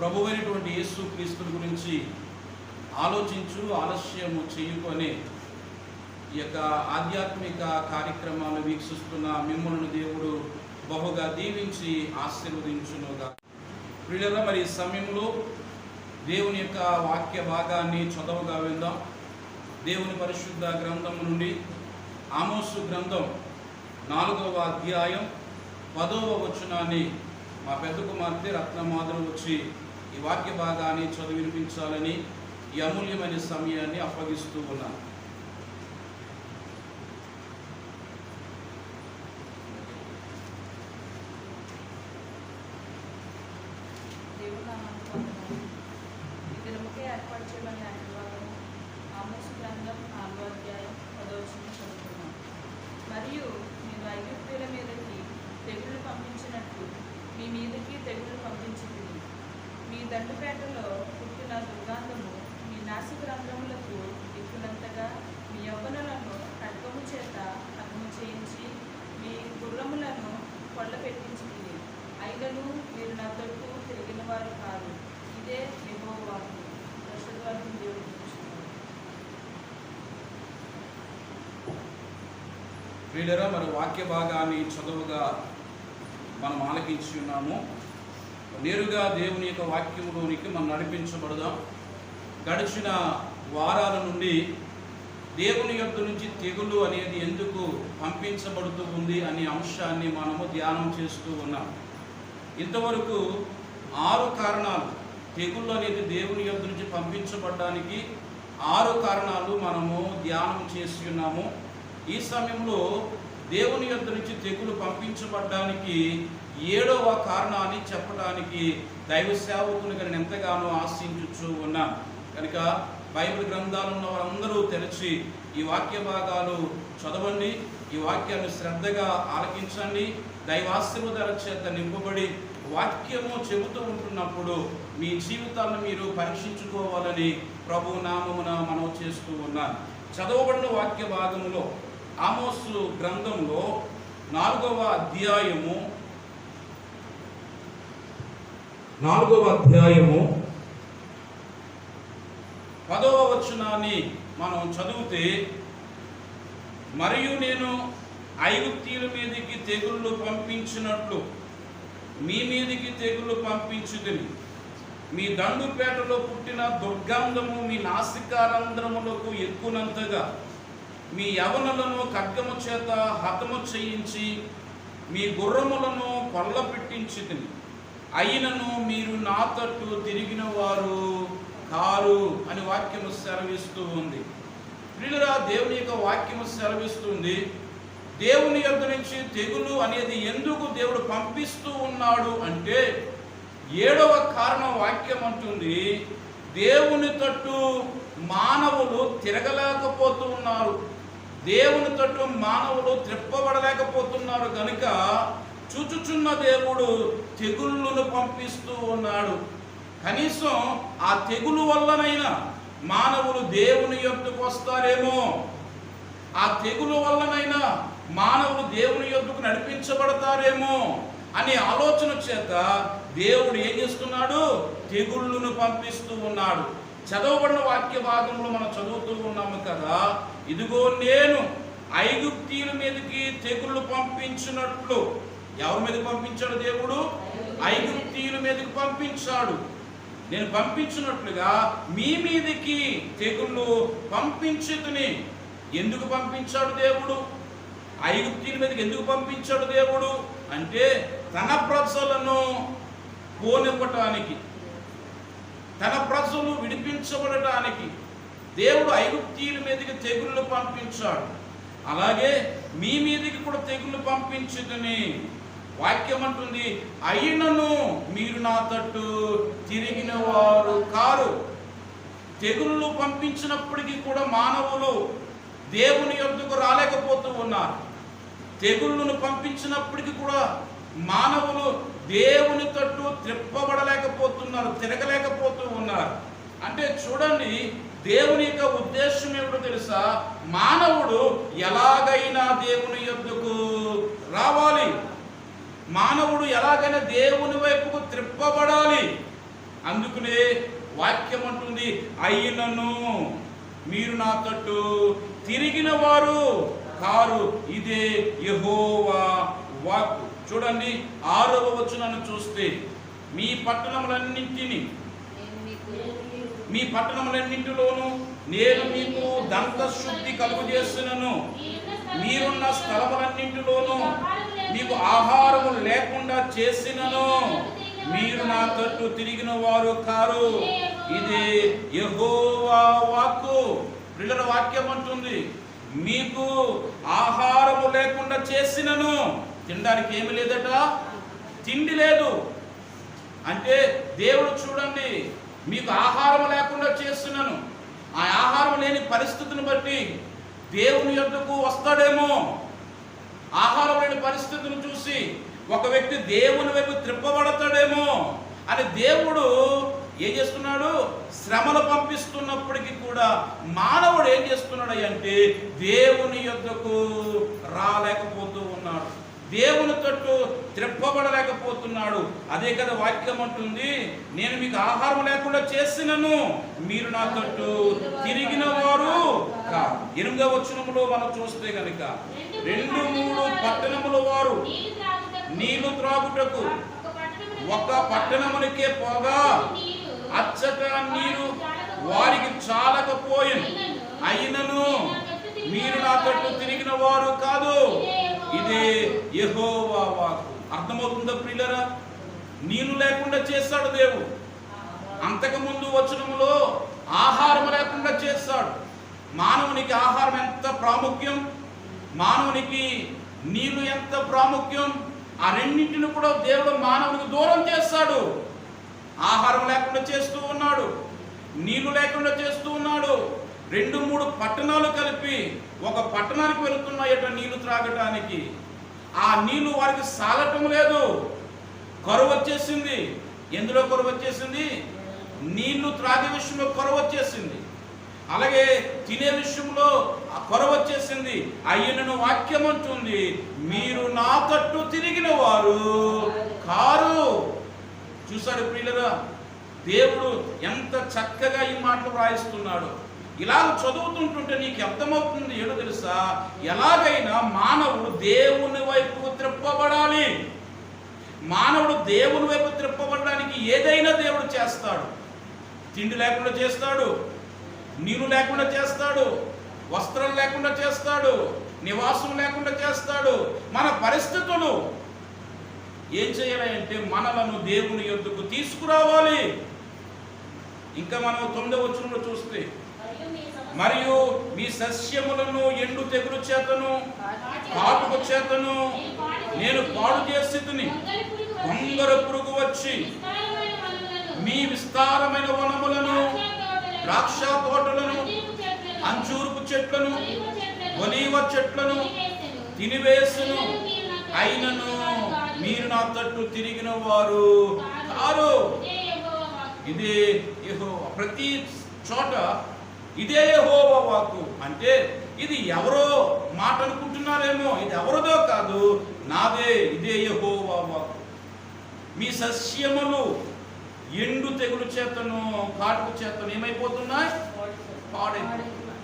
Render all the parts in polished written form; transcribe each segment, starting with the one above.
ప్రభువైనటువంటి యేసు క్రీస్తు గురించి ఆలస్యము చేయకునే ఈ యొక్క ఆధ్యాత్మిక కార్యక్రమాలు వీక్షిస్తున్న మిమ్మల్ని దేవుడు బహుగా దీవించి ఆశీర్వదించునుగా. ప్రియులారా, మరి ఈ సమయంలో దేవుని యొక్క వాక్య భాగాన్ని చదవగా విందాం. దేవుని పరిశుద్ధ గ్రంథం నుండి ఆమోసు గ్రంథం 4వ అధ్యాయం 10వ వచనాన్ని మా పెద్ద కుమార్తె రత్నమాధులు వచ్చి ఈ వాక్య భాగాన్ని చదివి వినిపించాలని ఈ అమూల్యమైన సమయాన్ని అప్పగిస్తూ ఉన్నాను. ఏర్పాటు చేయమని ఆశీర్వాదము. ఆమోసు గ్రంథం 4వ అధ్యాయం 10వ వచనం చదువుతున్నాం. మరియు నేను ఐగుప్తీయుల మీదకి తెగులు పంపించినట్లు మీ మీదకి తెగులు పంపించింది. మీ దండుపేటలో పుట్టిన దుర్గాంధము మీ నాసిక రంధ్రములకు ఎక్కునంతగా మీ యవ్వనులను ఖడ్గము చేత హతము చేయించి మీ గుర్రములను కొల్ల పెట్టించింది. అయినను మీరు నా తట్టు తిరిగిన వారు కాదు. ఇదే యెహోవా వాక్కు. దశరథుని దేవుడు. ప్రియులారా, మరి వాక్య భాగాన్ని చదువుగా మనం ఆలకించి ఉన్నాము. నేరుగా దేవుని యొక్క వాక్యములోనికి మనం నడిపించబడదాం. గడిచిన వారాల నుండి దేవుని యొద్ద నుంచి తెగులు అనేది ఎందుకు పంపించబడుతూ ఉంది అనే అంశాన్ని మనము ధ్యానం చేస్తూ ఉన్నాం. ఇంతవరకు 6 కారణాలు, తెగుళ్ళు అనేది దేవుని యొద్ద నుంచి పంపించబడడానికి 6 కారణాలు మనము ధ్యానం చేసి ఉన్నాము. ఈ సమయంలో దేవుని యొద్ద నుంచి తెగులు పంపించబడడానికి 7వ కారణాన్ని చెప్పడానికి దైవ సేవకునిగా నేను ఎంతగానో ఆశించుచూ ఉన్నాను. కనుక బైబిల్ గ్రంథాలు ఉన్న వారందరూ తెరిచి ఈ వాక్య భాగాలు చదవండి. ఈ వాక్యాన్ని శ్రద్ధగా ఆలకించండి. దైవాశీర్వాదాల చేత నింపబడి వాక్యము చెబుతూ ఉంటున్నప్పుడు మీ జీవితాలను మీరు పరీక్షించుకోవాలని ప్రభు నామమున మనం చేస్తూ ఉన్నాను. చదవబడిన వాక్య భాగంలో ఆమోసు గ్రంథంలో 4వ అధ్యాయము 10వ వచనాన్ని మనం చదివితే, మరియు నేను ఐగుప్తీయుల మీదకి తెగుళ్ళు పంపించినట్లు మీ మీదికి తెగులు పంపించుదని మీ దండుపేటలో పుట్టిన దుర్గంధము మీ నాసికారంధ్రములకు ఎక్కునంతగా మీ యవనులను ఖడ్గము చేత హతము చేయించి మీ గుర్రములను కొల్ల పెట్టించుదని అయినను మీరు నా తట్టు తిరిగిన వారు కారు అని వాక్యము సెలవిస్తూ ఉంది. ప్రియులారా, దేవుని యొక్క వాక్యము సెలవిస్తుంది. దేవుని యొద్ద నుంచి తెగులు అనేది ఎందుకు దేవుడు పంపిస్తూ ఉన్నాడు అంటే 7వ కారణం వాక్యం అంటుంది, దేవుని తట్టు మానవులు తిరగలేకపోతూ ఉన్నారు. దేవుని తట్టు మానవులు త్రిప్పబడలేకపోతున్నారు కనుక చూచుచున్న దేవుడు తెగుళ్ళను పంపిస్తూ ఉన్నాడు. కనీసం ఆ తెగులు వల్లనైనా మానవులు దేవుని యొద్దకు వస్తారేమో, ఆ తెగులు వల్లనైనా మానవులు దేవుని యొద్దకు నడిపించబడతారేమో అనే ఆలోచన చేత దేవుడు ఏం చేస్తున్నాడు? తెగుళ్ళను పంపిస్తూ ఉన్నాడు. చదవబడిన వాక్య భాగంలో మనం చదువుతూ ఉన్నాము కదా, ఇదిగో నేను ఐగుప్తీయుల మీదకి తెగుళ్ళు పంపించినట్లు. ఎవరి మీదకి పంపించాడు దేవుడు? ఐగుప్తీయుల మీదకి పంపించాడు. నేను పంపించినట్లుగా మీ మీదకి తెగుళ్ళు పంపించుతుని. ఎందుకు పంపించాడు దేవుడు? ఐగుప్తీయుల మీదకి ఎందుకు పంపించాడు దేవుడు అంటే తన ప్రజలను పోనివ్వటానికి, తన ప్రజలు విడిపించబడటానికి దేవుడు ఐగుప్తీయుల మీదకి తెగుళ్ళు పంపించాడు. అలాగే మీ మీదకి కూడా తెగుళ్ళు పంపించుదని వాక్యం అంటుంది. అయినను మీరు నా తట్టు తిరిగిన వారు కారు. తెగుళ్ళు పంపించినప్పటికీ కూడా మానవులు దేవుని యొద్దకు రాలేకపోతూ ఉన్నారు. తెగుళ్ళను పంపించినప్పటికీ కూడా మానవులు దేవుని తట్టు త్రిప్పబడలేకపోతున్నారు, తిరగలేకపోతూ ఉన్నారు. అంటే చూడండి, దేవుని యొక్క ఉద్దేశం ఏమిటో తెలుసా? మానవుడు ఎలాగైనా దేవుని యొద్దకు రావాలి, మానవుడు ఎలాగైనా దేవుని వైపుకు త్రిప్పబడాలి. అందుకనే వాక్యం అంటుంది, అయినను మీరు నా తట్టు తిరిగిన వారు కారు. ఇదే యెహోవా వాక్కు. చూడండి 6వ వచనాన్ని చూస్తే, మీ పట్టణములన్నింటిలోనూ నేను మీకు దంతశుద్ధి కలుగజేస్తున్నను, మీరున్న స్థలములన్నింటిలోనూ మీకు ఆహారము లేకుండా చేసినను, మీరు నా తట్టు తిరిగిన వారు కారు. ఇదే యెహోవా వాక్కు. ప్రియుల వాక్యం అంటుంది, మీకు ఆహారము లేకుండా చేసినను. తినడానికి ఏమి లేదట, తిండి లేదు అంటే దేవుడు చూడండి, మీకు ఆహారం లేకుండా చేస్తున్నాను. ఆ ఆహారం లేని పరిస్థితిని బట్టి దేవుని యొద్దకు వస్తాడేమో. ఆహారం లేని పరిస్థితిని చూసి ఒక వ్యక్తి దేవుని వైపు త్రిప్పబడతాడేమో అని దేవుడు ఏం చేస్తున్నాడు, శ్రమలు పంపిస్తున్నప్పటికీ కూడా మానవుడు ఏం చేస్తున్నాడు అంటే దేవుని యొద్దకు రాలేకపోతూ ఉన్నాడు, దేవుని తట్టు త్రిప్పబడలేకపోతున్నాడు. అదే కదా వాక్యం అంటుంది, నేను మీకు ఆహారం లేకుండా చేసినను, మీరు నా తట్టు తిరిగిన వారు కాదు. 8వ వచనములో మనం చూస్తే గనుక 2-3 పట్టణముల వారు నీళ్లు త్రాగుటకు ఒక పట్టణమునికే పోగా అచ్చట నీరు వారికి చాలకపోయెను, అయినను మీరు నా తట్టు తిరిగిన వారు కాదు. ఇదే యెహోవా వాక్కు. అర్థమవుతుందా ప్రియులరా? నీళ్లు లేకుండా చేస్తాడు దేవుడు. అంతకుముందు వచనములో ఆహారం లేకుండా చేస్తాడు. మానవునికి ఆహారం ఎంత ప్రాముఖ్యం, మానవునికి నీళ్లు ఎంత ప్రాముఖ్యం, ఆ రెండింటిని కూడా దేవుడు మానవునికి దూరం చేస్తాడు. ఆహారం లేకుండా చేస్తూ ఉన్నాడు, నీళ్లు లేకుండా చేస్తూ ఉన్నాడు. 2-3 పట్టణాలు కలిపి ఒక పట్టణానికి వెళుతున్నాయట నీళ్లు త్రాగటానికి. ఆ నీళ్లు వారికి సాలటం లేదు, కరువు వచ్చేసింది. ఎందులో కరువు వచ్చేసింది? నీళ్లు త్రాగే విషయంలో కరువు వచ్చేసింది, అలాగే తినే విషయంలో కరువు వచ్చేసింది. అయినను వాక్యం అంటుంది, మీరు నా తట్టు తిరిగిన వారు కారు. చూసాడు ప్రియులరా, దేవుడు ఎంత చక్కగా ఈ మాటలు వ్రాయిస్తున్నాడు. ఇలా చదువుతుంటుంటే నీకు అర్థమవుతుంది ఏదో తెలుసా, ఎలాగైనా మానవుడు దేవుని వైపు త్రిప్పబడాలి. మానవుడు దేవుని వైపు త్రిప్పబడడానికి ఏదైనా దేవుడు చేస్తాడు. తిండి లేకుండా చేస్తాడు, నీరు లేకుండా చేస్తాడు, వస్త్రం లేకుండా చేస్తాడు, నివాసం లేకుండా చేస్తాడు. మన పరిస్థితులు ఏం చేయాలి అంటే మనలను దేవుని యొద్దకు తీసుకురావాలి. ఇంకా మనం 9వ వచనంలో చూస్తే, మరియు మీ సస్యములను ఎండు తెగులు చేతను కాటుక చేతను నేను పాడు చేసితిని, గొంగర పురుగు వచ్చి మీ విస్తారమైన వనములను, ద్రాక్ష తోటలను, అంజూరపు చెట్లను, ఒలీవ చెట్లను తినివేసును, అయినను మీరు నా తట్టు తిరిగిన వారు కారు. ఇదే యెహోవా. ప్రతి చోట ఇదే యెహోవా వాక్కు. అంటే ఇది ఎవరో మాట అనుకుంటున్నారేమో, ఇది ఎవరిదో కాదు, నాదే. ఇదే యెహోవా వాక్కు. మీ సస్యములు ఎండు తెగులు చేతను కాటుకు చేతను ఏమైపోతున్నాయి? పాడైపోతున్నాయి.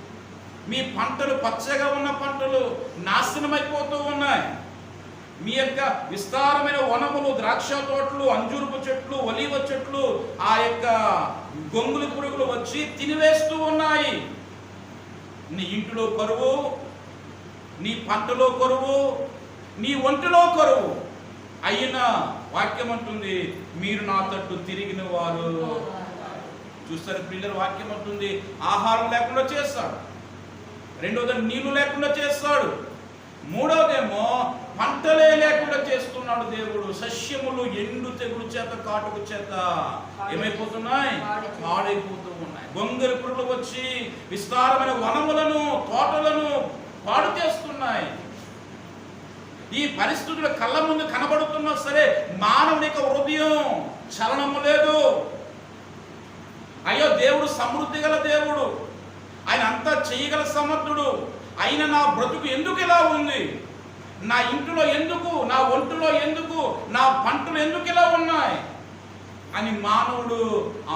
మీ పంటలు, పచ్చగా ఉన్న పంటలు నాశనమైపోతూ ఉన్నాయి. మీ యొక్క విస్తారమైన వనములు, ద్రాక్ష తోటలు, అంజూరపు చెట్లు, ఒలీవ చెట్లు, ఆ యొక్క గొంగులు పురుగులు వచ్చి తినివేస్తూ ఉన్నాయి. నీ ఇంటిలో కరువు, నీ పంటలో కరువు, నీ ఒంటిలో కరువు. అయినా వాక్యం అంటుంది, మీరు నా తట్టు తిరిగిన వారు. చూస్తారు పిల్లలు, వాక్యం అంటుంది ఆహారం లేకుండా చేస్తాడు, రెండోది నీళ్లు లేకుండా చేస్తాడు, మూడోదేమో పంటలే లేకుండా చేస్తున్నాడు దేవుడు. సస్యములు ఎండు తెగులు చేత కాటుకు చేత ఏమైపోతున్నాయి? పాడైపోతూ ఉన్నాయి. గొంగలి పురుగులు వచ్చి విస్తారమైన వనములను, తోటలను పాడు చేస్తున్నాయి. ఈ పరిస్థితులు కళ్ళ ముందు కనబడుతున్నా సరే మానవునికి హృదయం చలనము లేదు. అయ్యో, దేవుడు సమృద్ధి గల దేవుడు, ఆయన అంతా చేయగల సమర్థుడు. అయినా నా బ్రతుకు ఎందుకు ఇలా ఉంది? నా ఇంటిలో ఎందుకు, నా ఒంటిలో ఎందుకు, నా పంటలు ఎందుకు ఇలా ఉన్నాయి? అని మానవుడు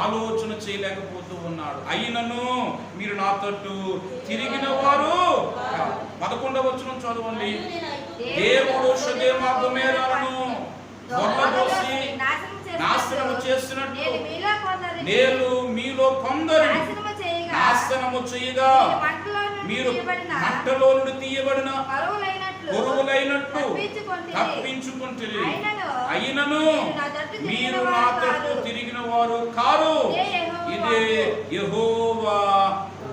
ఆలోచన చేయలేకపోతూ ఉన్నాడు. అయినను మీరు నా తట్టు తిరిగిన వారు 11వ వచనం చదవండి. దేవుడు సొదొమ గొమొర్రాలను దొర్లబోసి నాశనము చేసినట్టు నేను మీలో కొందరిని నాశనము చేయగా మీరు మంటలో నుండి తీయబడిన కొరువులైనట్టు తప్పించుకుంటురి. అయినను మీరు నా తట్టు తిరిగిన వారు కారు. ఇదే యెహోవా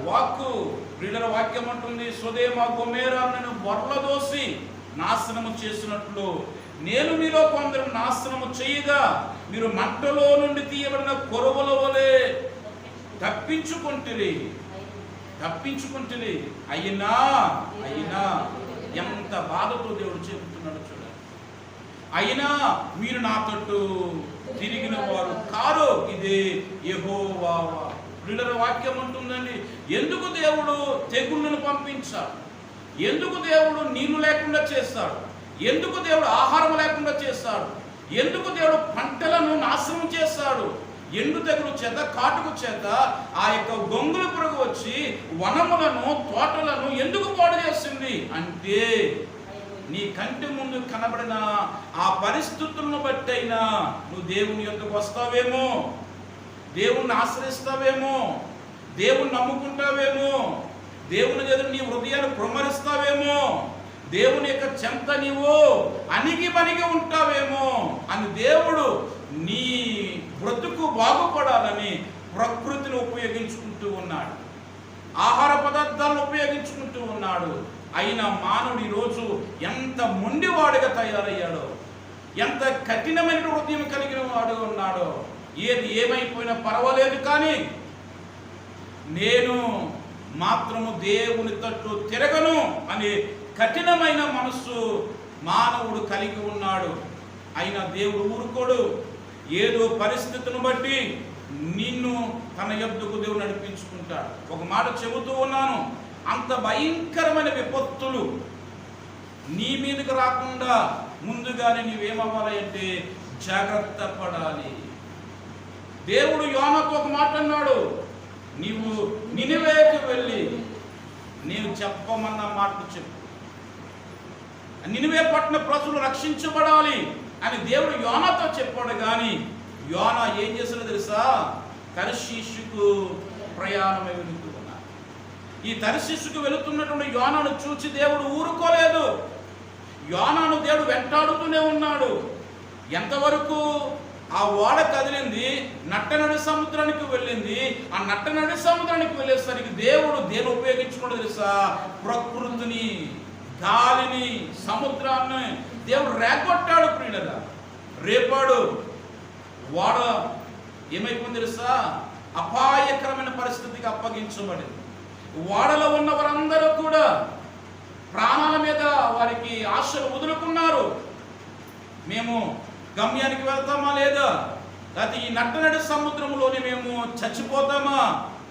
వాక్కు. ప్రియుల వాక్యం అంటుంది, సొదొమ గొమొర్రాలను బొర్లదోసి నాశనము చేసినట్లు నేను మీలో కొందరు నాశనము చేయగా మీరు మంటలో నుండి తీయబడిన కొరువుల వలె తప్పించుకుంటురి. అయినా ఎంత బాధతో దేవుడు చెబుతున్నాడు చూడండి. అయినా మీరు నా తట్టు తిరిగిన వారు కారు. ఇదే యెహోవా ప్రియుల వాక్యం ఉంటుందండి. ఎందుకు దేవుడు తెగుళ్ళను పంపించాడు? ఎందుకు దేవుడు నీళ్లు లేకుండా చేస్తాడు? ఎందుకు దేవుడు ఆహారం లేకుండా చేస్తాడు? ఎందుకు దేవుడు పంటలను నాశనం చేస్తాడు? ఎండు తెగులు చేత, కాటుకు చేత ఆ యొక్క గొంగుల పురుగు వచ్చి వనములను, తోటలను ఎందుకు పాడు చేస్తుంది అంటే నీ కంటి ముందు కనబడిన ఆ పరిస్థితులను బట్టి అయినా నువ్వు దేవుని యొద్దకు వస్తావేమో, దేవుణ్ణి ఆశ్రయిస్తావేమో, దేవుణ్ణి నమ్ముకుంటావేమో, దేవుని ఎదురు నీ హృదయాన్ని కుమ్మరిస్తావేమో, దేవుని యొక్క చెంత నీవు అణిగి మణిగి ఉంటావేమో అని దేవుడు నీ బ్రతుకు బాగుపడాలని ప్రకృతిని ఉపయోగించుకుంటూ ఉన్నాడు, ఆహార పదార్థాలను ఉపయోగించుకుంటూ ఉన్నాడు. అయినా మానవుడు ఈరోజు ఎంత మొండివాడిగా తయారయ్యాడో, ఎంత కఠినమైన హృదయం కలిగిన వాడు ఉన్నాడో. ఏది ఏమైపోయినా పర్వాలేదు, కానీ నేను మాత్రము దేవుని తట్టు తిరగను అనే కఠినమైన మనస్సు మానవుడు కలిగి ఉన్నాడు. అయినా దేవుడు ఊరుకోడు. ఏదో పరిస్థితిని బట్టి నిన్ను తన యొద్దకు దేవుడు నడిపించుకుంటాడు. ఒక మాట చెబుతూ ఉన్నాను, అంత భయంకరమైన విపత్తులు నీ మీదకి రాకుండా ముందుగానే నీవేమవ్వాలి అంటే జాగ్రత్త పడాలి. దేవుడు యోనాతో ఒక మాట అన్నాడు, నీవు నినివేకి వెళ్ళి నేను చెప్పమన్న మాటలు చెప్పు, నినివే పట్టణ ప్రజలు రక్షించబడాలి అని దేవుడు యోనాతో చెప్పాడు. కానీ యోనా ఏం చేసినా తెలుసా? తర్షీషుకు ప్రయాణమై వెళుతూ ఉన్నాడు. ఈ తర్షీషుకు వెళుతున్నటువంటి యోనాను చూసి దేవుడు ఊరుకోలేదు. యోనాను దేవుడు వెంటాడుతూనే ఉన్నాడు. ఎంతవరకు ఆ ఓడ కదిలింది, నట్టనడి సముద్రానికి వెళ్ళింది. ఆ నట్టనడి సముద్రానికి వెళ్ళేసరికి దేవుడు దేని ఉపయోగించుకోవడం తెలుసా? ప్రకృతిని, గాలిని, సముద్రాన్ని దేవుడు రేగొట్టాడు. ప్రియులరా, రేపాడు. ఓడ ఏమైపోయింది తెలుసా? అపాయకరమైన పరిస్థితికి అప్పగించబడింది. ఓడలో ఉన్న వారందరూ కూడా ప్రాణాల మీద వారికి ఆశలు వదులుకున్నారు. మేము గమ్యానికి వెళ్తామా లేదా, లేకపోతే ఈ నట్టనడి సముద్రంలోనే మేము చచ్చిపోతామా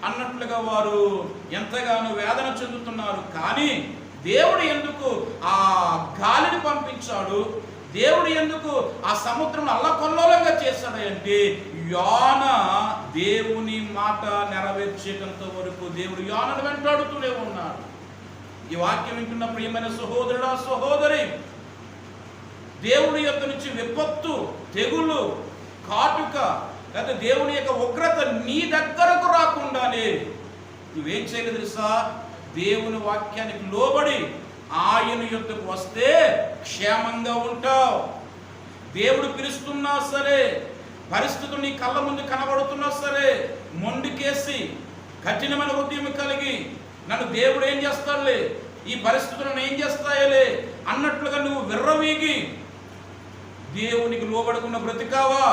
అన్నట్లుగా వారు ఎంతగానో వేదన చెందుతున్నారు. కానీ దేవుడు ఎందుకు ఆ గాలిని పంపించాడు? దేవుడు ఎందుకు ఆ సముద్రం అల్లకొల్లోలంగా చేశాడు అంటే యోనా దేవుని మాట నెరవేర్చేటంత వరకు దేవుడు యోనను వెంటాడుతూనే ఉన్నాడు. ఈ వాక్యం వింటున్న ప్రియమైన సహోదరుడా, సహోదరి, దేవుని యొక్క నుంచి విపత్తు, తెగులు, కాటుక లేదా దేవుని యొక్క ఉగ్రత నీ దగ్గరకు రాకుండానే నువ్వేం చేయలేదు తెలుసా? దేవుని వాక్యానికి లోబడి ఆయన యొద్దకు వస్తే క్షేమంగా ఉంటావు. దేవుడు పిలుస్తున్నా సరే, పరిస్థితులు నీ కళ్ళ ముందు కనబడుతున్నా సరే, మొండికేసి కఠినమైన హృదయం కలిగి నన్ను దేవుడు ఏం చేస్తాడులే, ఈ పరిస్థితులను ఏం చేస్తాయలే అన్నట్లుగా నువ్వు విర్రవీగి దేవునికి లోబడకుండా బ్రతికావా,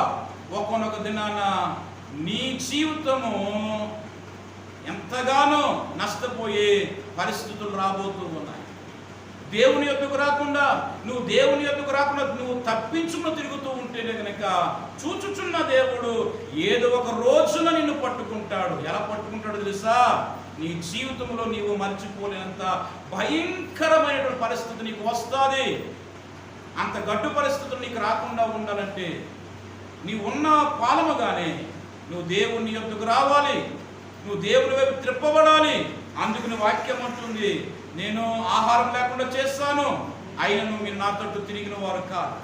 ఒక్కొక్క దినాన నీ జీవితము ఎంతగానో నష్టపోయే పరిస్థితులు రాబోతూ ఉన్నాయి. దేవుని యొద్దకు రాకుండా నువ్వు తప్పించుకుని తిరుగుతూ ఉంటేనే కనుక చూచుచున్న దేవుడు ఏదో ఒక రోజున నిన్ను పట్టుకుంటాడు. ఎలా పట్టుకుంటాడు తెలుసా? నీ జీవితంలో నీవు మర్చిపోలేనంత భయంకరమైనటువంటి పరిస్థితి నీకు వస్తుంది. అంత గడ్డు పరిస్థితులు నీకు రాకుండా ఉండాలంటే నీవు ఉన్న కాలముగానే నువ్వు దేవుని యొద్దకు రావాలి, నువ్వు దేవుని వైపు త్రిప్పబడాలి. అందుకని వాక్యం అంటుంది, నేను ఆహారం లేకుండా చేస్తాను, అయినను మీరు నా తట్టు తిరిగిన వారు కాదు.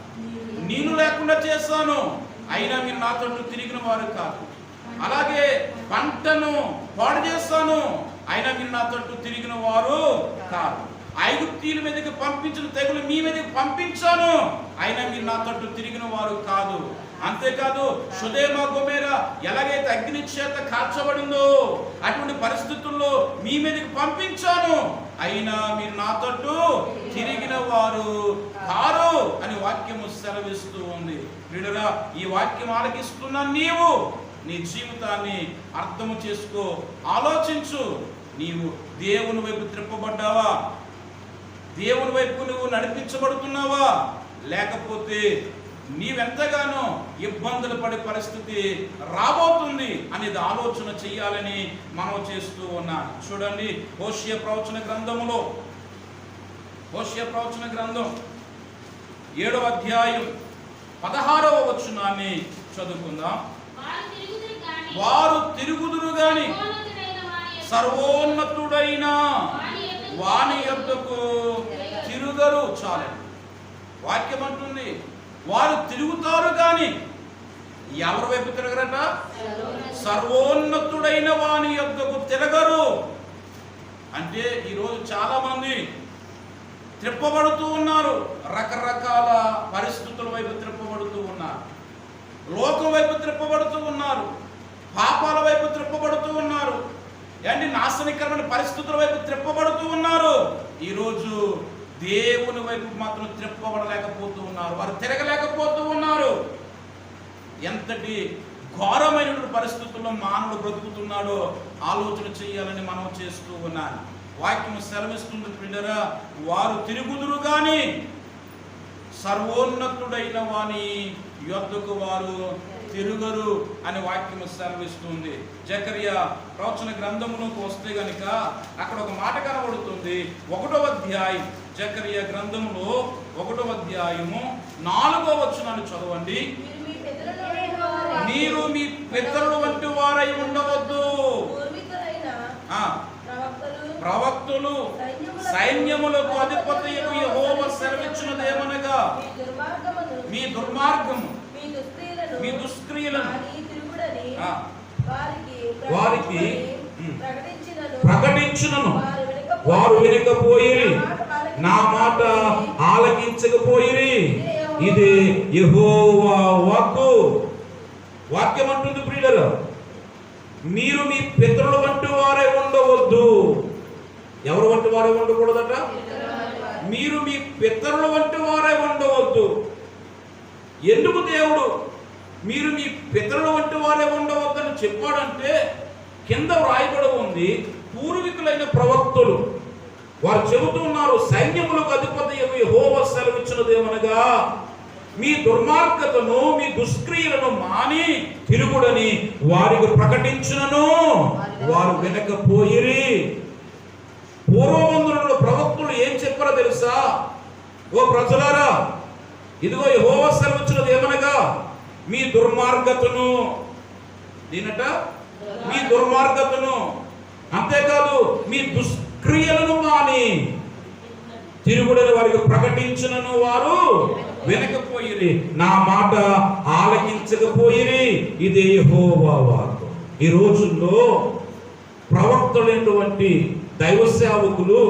నీళ్లు లేకుండా చేస్తాను, అయినా మీరు నా తట్టు తిరిగిన వారు కాదు. అలాగే పంటను పాడు చేస్తాను, అయినా మీరు నా తట్టు తిరిగిన వారు కాదు. ఐగుప్తీయుల మీదకి పంపించిన తెగులు మీ మీదకి పంపించాను, అయినా మీరు నా తట్టు తిరిగిన వారు కాదు. అంతేకాదు సొదొమ గొమొర్రా ఎలాగైతే అగ్ని చేత కాల్చబడిందో అటువంటి పరిస్థితుల్లో మీ మీదకి పంపించాను, అయినా మీరు నా తట్టు తిరిగిన వారు కారు అని వాక్యము సెలవిస్తూ ఉంది. ప్రియులారా, ఈ వాక్యం ఆలకిస్తున్న నీవు నీ జీవితాన్ని అర్థము చేసుకో, ఆలోచించు. నీవు దేవుని వైపు త్రిప్పబడ్డావా? దేవుని వైపు నువ్వు నడిపించబడుతున్నావా? లేకపోతే నీవెంతగానో ఇబ్బందులు పడే పరిస్థితి రాబోతుంది అనేది ఆలోచన చేయాలని మనం చేస్తూ ఉన్నాం. చూడండి, హోషేయ ప్రవచన గ్రంథములో, హోషేయ ప్రవచన గ్రంథం 7వ అధ్యాయం 16వ వచనాన్ని చదువుకుందాం. వారు తిరుగుదురు గాని సర్వోన్నతుడైన వాని యొద్దకు తిరుగరు. చాలండి, వాక్యం అంటుంది వారు తిరుగుతారు కానీ ఎవరి వైపు తిరగరట? సర్వోన్నతుడైన వాని యొద్దకు తిరగరు. అంటే ఈరోజు చాలా మంది త్రిప్పబడుతూ ఉన్నారు, రకరకాల పరిస్థితుల వైపు త్రిప్పబడుతూ ఉన్నారు, లోకం వైపు త్రిప్పబడుతూ ఉన్నారు, పాపాల వైపు త్రిప్పబడుతూ ఉన్నారు, అంటే నాశనకరమైన పరిస్థితుల వైపు త్రిప్పబడుతూ ఉన్నారు. ఈరోజు దేవుని వైపు మాత్రం త్రిప్పబడలేకపోతూ ఉన్నారు, వారు తిరగలేకపోతూ ఉన్నారు. ఎంతటి ఘోరమైనటువంటి పరిస్థితుల్లో మానవుడు బ్రతుకుతున్నాడో ఆలోచన చేయాలని మనం చేస్తూ ఉన్నాను. వాక్యం సెలవిస్తుంది ప్రియులారా, వారు తిరుగుదురు గాని సర్వోన్నతుడైన వాని యొద్దకు వారు తిరుగరు అని వాక్యము సెలవిస్తుంది. జకర్యా ప్రవచన గ్రంథములోకి వస్తే గనుక అక్కడ ఒక మాట కనబడుతుంది. 1వ అధ్యాయం, జకర్యా గ్రంథములో 1వ అధ్యాయము 4వ వచనాన్ని చదవండి. మీరు మీ పితరుల వంటి వారై ఉండవద్దు. ప్రవక్తలు సైన్యములకు అధిపతియగు యెహోవా సెలవిచ్చినదేమనగా, మీ దుర్మార్గము మీ దుష్క్రియలను వారికి ప్రకటించునను వారు వినకపోయిరి, నా మాట ఆలకించకపోయిరి. ఇది యెహోవా వాక్కు. వాక్యం అంటుంది ప్రియులారా, మీరు మీ పితరుల వంటి వారే ఉండవద్దు. ఎవరు వంటి వారే ఉండకూడదట? మీరు మీ పితరుల వంటి వారే ఉండవద్దు. ఎందుకు దేవుడు మీరు మీ పితరుల వంటి వారే ఉండవద్దని చెప్పాడంటే కింద వ్రాయబడి ఉంది, పూర్వీకులైన ప్రవక్తలు వారు చెబుతున్నారు, సైన్యములకు అధిపతి యెహోవా సెలవిచ్చినదేమనగా, మీ దుర్మార్గతను మీ దుష్క్రియలను మాని తిరుగుడని వారికి ప్రకటించునను వారు వినకపోయిరి. పూర్వమందులలో ప్రవక్తలు ఏం చెప్పారో తెలుసా? ఓ ప్రజలారా, ఇదిగో యెహోవా సెలవిచ్చినది ఏమనగా, మీ దుర్మార్గతను దీనట మీ దుర్మార్గతను, అంతేకాదు మీ దుష్క్రియలను మాని తిరుగుడని వారికి ప్రకటించునను వారు వినకపోయిరి, నా మాట ఆలకించకపోయిరి. ఇదే యెహోవా వాక్కు. ఈ రోజుల్లో ప్రవక్తలైనటువంటి దైవ సేవకులు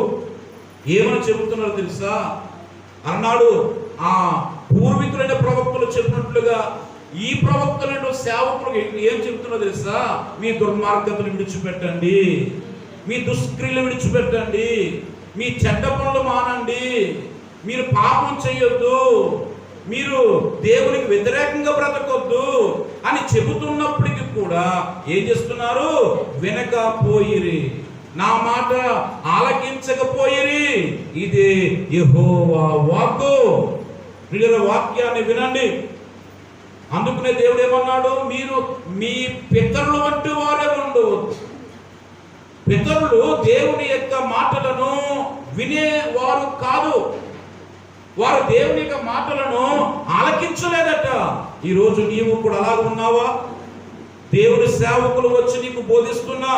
ఏమని చెబుతున్నారో తెలుసా? అన్నాడు ఆ పూర్వీకులైన ప్రవక్తలు చెప్పినట్లుగా ఈ ప్రవక్తలైన సేవకులు ఏం చెబుతున్నారో తెలుసా? మీ దుర్మార్గతను విడిచిపెట్టండి, మీ దుష్క్రియలు విడిచిపెట్టండి, మీ చెడ్డ పనులు మానండి, మీరు పాపం చేయొద్దు, మీరు దేవునికి వ్యతిరేకంగా బ్రతకొద్దు అని చెబుతున్నప్పటికీ కూడా ఏం చేస్తున్నారు? వినకపోయిరి, నా మాట ఆలకించకపోయిరి. ఇది యెహోవా వాక్కు. ప్రియుల వాక్యాన్ని వినండి. అందుకనే దేవుడు ఏమన్నాడు? మీరు మీ పితరుల వంటి వారే ఉండవద్దు. పితరులు దేవుని యొక్క మాటలను వినేవారు కాదు, వారు దేవుని యొక్క మాటలను ఆలకించలేదట. ఈరోజు నీవు కూడా అలాగ ఉన్నావా? దేవుని సేవకులు వచ్చి నీకు బోధిస్తున్నా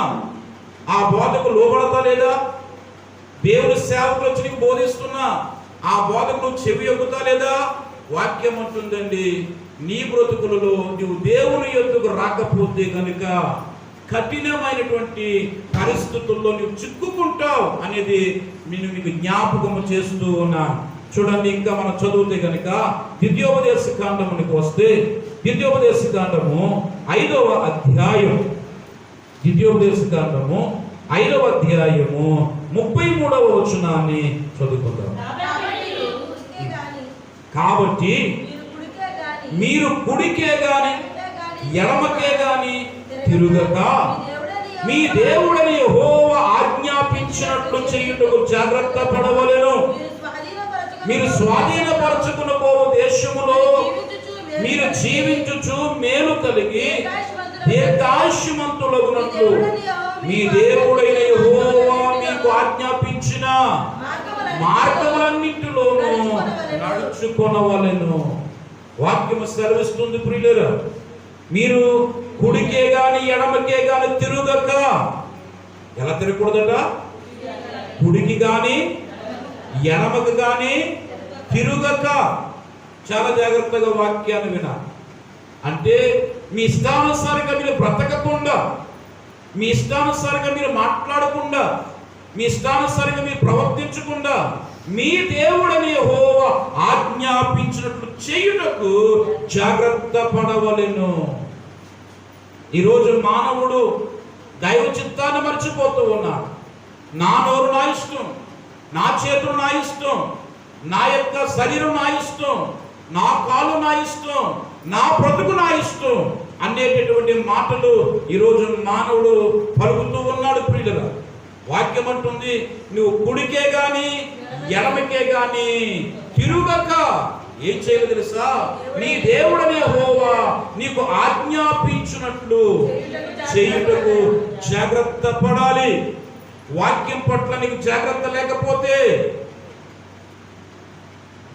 ఆ బోధకు లోబడతా లేదా? దేవుని సేవకులు వచ్చి నీకు బోధిస్తున్నా ఆ బోధకు నువ్వు చెవి యొక్కుతా లేదా? వాక్యం అంటుందండి, నీ బ్రతుకులలో నువ్వు దేవుని యొద్దకు రాకపోతే కనుక కఠినమైనటువంటి పరిస్థితుల్లో నువ్వు చిక్కుకుంటావు అనేది నేను మీకు జ్ఞాపకము చేస్తూ ఉన్నాను. చూడండి, ఇంకా మనం చదివితే కనుక ద్వితీయోపదేశ కాండమునికి వస్తే ద్వితీయోపదేశ కాండము 5వ అధ్యాయం, ద్వితీయోపదేశ కాండము 5వ అధ్యాయము 33వ వచనాన్ని చదువుకుందాం. కాబట్టి మీరు కుడికే గాని ఎడమకే గాని తిరుగక మీ దేవుడని యెహోవా ఆజ్ఞాపించినట్లు చేయుటకు జాగ్రత్త పడవలెను. మీరు స్వాధీనపరచుకునబో దేశములో మీరు జీవించుచు మేలు కలిగి దీర్ఘాయుష్మంతులగునట్లు మీ దేవుడైన యెహోవా మీకు ఆజ్ఞాపించిన మార్గములన్నిటిలోనూ నడుచుకొనవలెను. వాక్యము సెలవిస్తుంది ప్రియులారా, మీరు కుడికే గాని ఎడమకే గాని తిరుగక. ఎలా తిరగకూడదట? కుడికి గాని ఎడమకు గాని తిరుగక. చాలా జాగ్రత్తగా వాక్యాన్ని వినాలి. అంటే మీ ఇష్టానుసారంగా మీరు బ్రతకకుండా, మీ ఇష్టానుసారంగా మీరు మాట్లాడకుండా, మీ ఇష్టానుసారంగా మీరు ప్రవర్తించకుండా మీ దేవుడని యెహోవా ఆజ్ఞాపించినట్లు చేయుటకు జాగ్రత్త పడవలెను. ఈరోజు మానవుడు దైవ చిత్తాన్ని మర్చిపోతూ ఉన్నాడు. నా నోరు నా ఇష్టం, నా చేతులు నా ఇష్టం, నా యొక్క శరీరం నా ఇష్టం, నా కాలు నా ఇష్టం, నా బ్రతుకు నా ఇష్టం అనేటటువంటి మాటలు ఈరోజు మానవుడు పలుకుతూ ఉన్నాడు. ప్రియులుగా వాక్యం అంటుంది, నువ్వు కుడికే గాని ఎడమకే గాని తిరుగక. ఏం చేయాలి తెలుసా? నీ దేవుడనే యెహోవా నీకు ఆజ్ఞాపించినట్లు చేయుటకు జాగ్రత్త పడాలి. వాక్యం పట్ల నీకు జాగ్రత్త లేకపోతే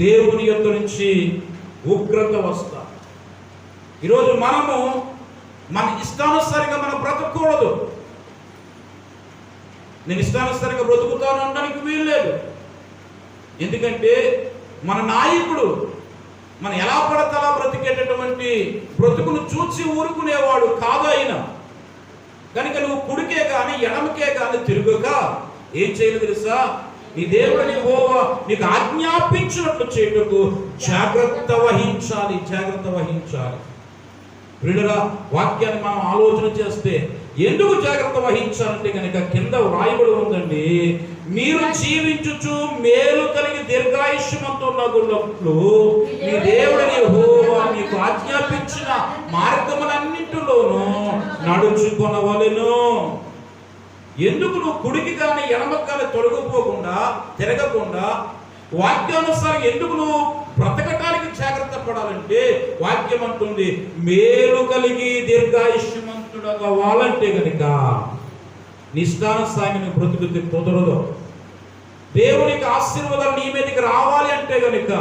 దేవుని యొద్ద నుంచి ఉగ్రత వస్తా. ఈరోజు మనము మన ఇష్టానుసారంగా మనం బ్రతకూడదు. నేను ఇష్టానుసారంగా బ్రతుకుతాను అనడానికి వీల్లేదు. ఎందుకంటే మన నాయకుడు మనం ఎలా పడితే అలా బ్రతికేటటువంటి బ్రతుకును చూసి ఊరుకునేవాడు కాదు ఆయన. కనుక నువ్వు కుడికే కానీ ఎడమకే కానీ తిరుగుక ఏం చేయాలి తెలుసా? నీ దేవుడిని యెహోవా నీకు ఆజ్ఞాపించినట్లు చేయుటకు జాగ్రత్త వహించాలి. జాగ్రత్త వహించాలి. ప్రియులారా, వాక్యాన్ని మనం ఆలోచన చేస్తే ఎందుకు జాగ్రత్త వహించాలంటే కనుక కింద వ్రాయబడి ఉందండి, మీరు జీవించుచు మేలు కలిగి దీర్ఘాయుష్మంతులగునట్లు మీ దేవుడిని యెహోవా మీకు ఆజ్ఞాపించిన మార్గములన్నిటిలోనూ నడుచుకొనవలెను. ఎందుకు నువ్వు కుడికి కానీ ఎడమకి కానీ తొలగిపోకుండా తిరగకుండా వాక్యానుసారం ఎందుకు నువ్వు బ్రతకటానికి జాగ్రత్త పడాలంటే వాక్యం అంటుంది, మేలు కలిగి దీర్ఘాయుష్మంతుడగా వాలంటే గనుక నిష్ఠానుసారంగా నువ్వు బ్రతుకుతే కుదరదు. దేవునికి ఆశీర్వాదాలు నీ మీదకి రావాలి అంటే గనుక,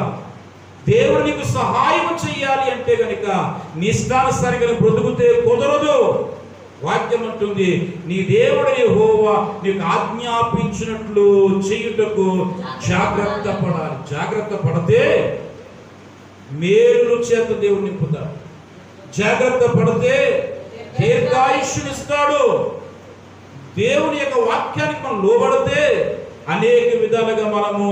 దేవుడు నీకు సహాయం చెయ్యాలి అంటే గనుక నిష్ఠానుసారంగా నువ్వు బ్రతుకుతే కుదరదు. వాక్యం అంటుంది, నీ దేవుడు యెహోవా నీకు ఆజ్ఞాపించినట్లు చేయుటకు జాగ్రత్త పడాలి. జాగ్రత్త పడితే మేలు చేత దేవుడు నింపుతాడు. జాగ్రత్త పడితే దీర్ఘాయుష్యునిస్తాడు. దేవుని యొక్క వాక్యానికి మనం లోబడితే అనేక విధాలుగా మనము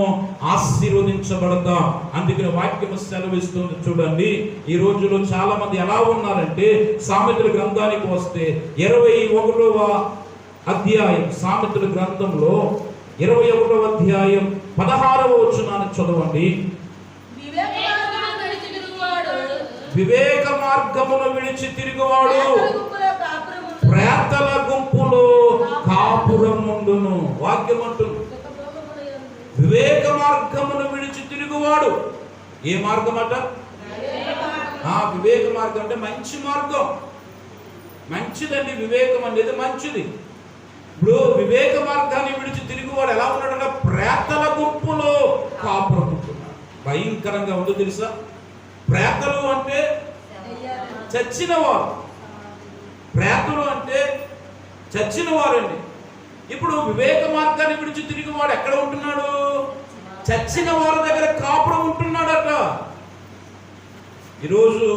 ఆశీర్వదించబడతాం. అందుకని వాక్యం సెలవిస్తుంది. చూడండి, ఈ రోజుల్లో చాలా మంది ఎలా ఉన్నారంటే, సామెతల గ్రంథానికి వస్తే 21వ అధ్యాయం, సామెతల గ్రంథంలో 21వ అధ్యాయం 16వ వచనాన్ని చదవండి. వివేక మార్గమును విడిచి తిరుగువాడు ప్రేతల గుంపులో కాపురముండును. వాక్యం అంటుంది, వివేక మార్గమును విడిచి తిరుగువాడు. ఏ మార్గం అట? వివేక మార్గం అంటే మంచి మార్గం. మంచిదండి, వివేకం అనేది మంచిది. ఇప్పుడు వివేక మార్గాన్ని విడిచి తిరుగువాడు ఎలా ఉన్నాడంటే ప్రేతల గుంపులో కాపురముంటున్నాడు. భయంకరంగా ఉందో తెలుసా? ప్రేతలు అంటే చచ్చిన వారు. ప్రేతులు అంటే చచ్చిన వారండి. ఇప్పుడు వివేక మార్గాన్ని విడిచి తిరిగి వాడు ఎక్కడ ఉంటున్నాడు? చచ్చిన వారి దగ్గర కాపురం ఉంటున్నాడట. ఈరోజు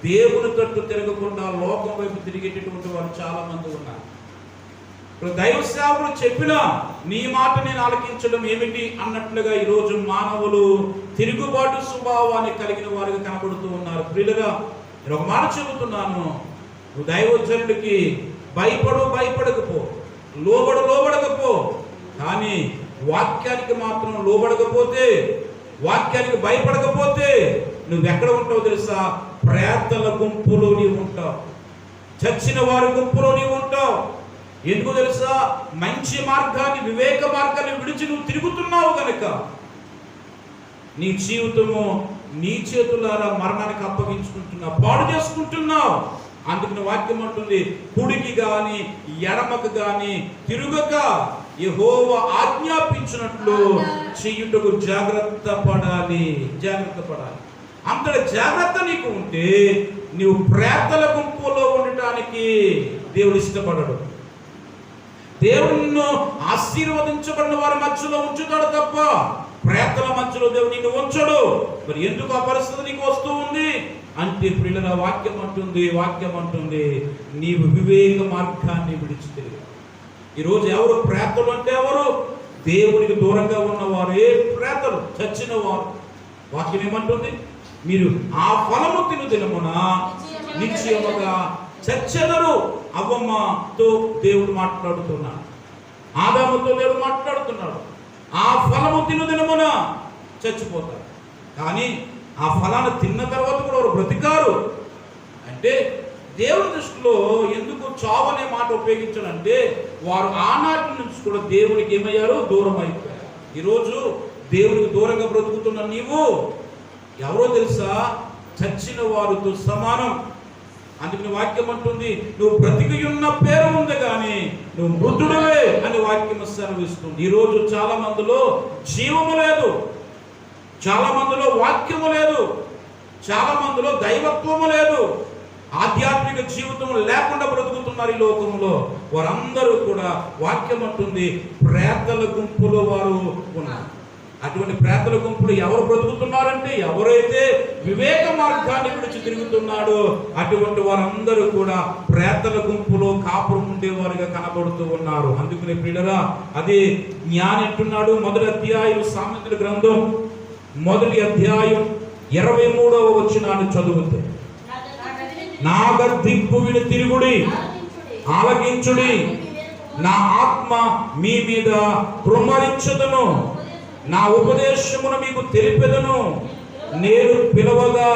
దేవుని తట్టు తిరగకుండా లోకం వైపు తిరిగేటటువంటి వారు చాలా మంది ఉన్నారు. ఇప్పుడు దైవ సేవకుడు చెప్పినా నీ మాట నేను ఆలకించడం ఏమిటి అన్నట్లుగా ఈరోజు మానవులు తిరుగుబాటు స్వభావాన్ని కలిగిన వారుగా కనబడుతూ ఉన్నారు. ప్రియులుగా నేను ఒక మాట చెబుతున్నాను, నువ్వు దైవజనుడికి భయపడకపో, లోబడకపో, కానీ వాక్యానికి మాత్రం లోబడకపోతే, వాక్యానికి భయపడకపోతే నువ్వెక్కడ ఉంటావు తెలుసా? ప్రేతల గుంపులో నీవు ఉంటావు, చచ్చిన వారి గుంపులో నీవు ఉంటావు. ఎందుకు తెలుసా? మంచి మార్గాన్ని, వివేక మార్గాన్ని విడిచి నువ్వు తిరుగుతున్నావు కనుక నీ జీవితము నీ చేతులారా మరణానికి అప్పగించుకుంటున్నావు, పాడు చేసుకుంటున్నావు. అందుకని వాక్యం అంటుంది, కుడికి గాని ఎడమకు గాని తిరుగక యెహోవా ఆజ్ఞాపించినట్లు చేయుటకు జాగ్రత్త పడాలి. అంతటి జాగ్రత్త నీకు ఉంటే నీవు ప్రేతల గుంపులో ఉండటానికి దేవుడు ఇష్టపడడు. దేవుణ్ణి ఆశీర్వదించబడిన వారి మధ్యలో ఉంచుతాడు తప్ప ప్రేతల మధ్యలో దేవుడు నిన్ను ఉంచడు. మరి ఎందుకు ఆ పరిస్థితి నీకు వస్తూ ఉంది అంటే ప్రియుల వాక్యం అంటుంది నీవు వివేక మార్గాన్ని విడిచితే. ఈరోజు ఎవరు ప్రేతలు అంటే ఎవరు? దేవునికి దూరంగా ఉన్నవారు. ఏ ప్రేతలు? చచ్చిన వారు. వాక్యం ఏమంటుంది? మీరు ఆ ఫలము తిను దినమున నిశ్చయముగా చచ్చెదరు. అవ్వమ్మతో దేవుడు మాట్లాడుతున్నాడు, ఆదాముతో దేవుడు మాట్లాడుతున్నాడు. ఆ ఫలము తిను దినమున చచ్చిపోతారు. కానీ ఆ ఫలాన్ని తిన్న తర్వాత కూడా వారు బ్రతికారు. అంటే దేవుని దృష్టిలో ఎందుకు చావు అనే మాట ఉపయోగించాలంటే వారు ఆనాటి నుంచి కూడా దేవునికి ఏమయ్యారు? దూరం అయిపోయారు. ఈరోజు దేవునికి దూరంగా బ్రతుకుతున్న నీవు ఎవరో తెలుసా? చచ్చిన వారితో సమానం. అందుకని వాక్యం అంటుంది, నువ్వు బ్రతికి ఉన్న పేరు ఉంది కానీ నువ్వు మృతుడవే అని వాక్యం సెలవిస్తుంది. ఈరోజు చాలా మందిలో జీవము లేదు, చాలా మందిలో వాక్యము లేదు, చాలా మందిలో దైవత్వము లేదు, ఆధ్యాత్మిక జీవితం లేకుండా బ్రతుకుతున్నారు ఈ లోకంలో. వారందరూ కూడా వాక్యం అంటుంది ప్రేతల గుంపులో వారు ఉన్నారు. అటువంటి ప్రేతల గుంపులు ఎవరు బ్రతుకుతున్నారంటే ఎవరైతే వివేక మార్గాన్ని విడిచి తిరుగుతున్నాడో అటువంటి వారందరూ కూడా ప్రేతల గుంపులో కాపురం ఉండేవారుగా కనబడుతూ ఉన్నారు. అందుకనే ప్రియులరా, అదే జ్ఞాని అంటున్నాడు. మొదటి అధ్యాయం సామెతల గ్రంథం మొదటి అధ్యాయం 23వ వచనాన్ని చదువుతే, నా గద్దింపు విని తిరుగుడి, ఆలకించుడి, నా ఆత్మ మీ మీద కృమ్మరించదును, నా ఉపదేశమును మీకు తెలిపెదను. నేను పిలవగా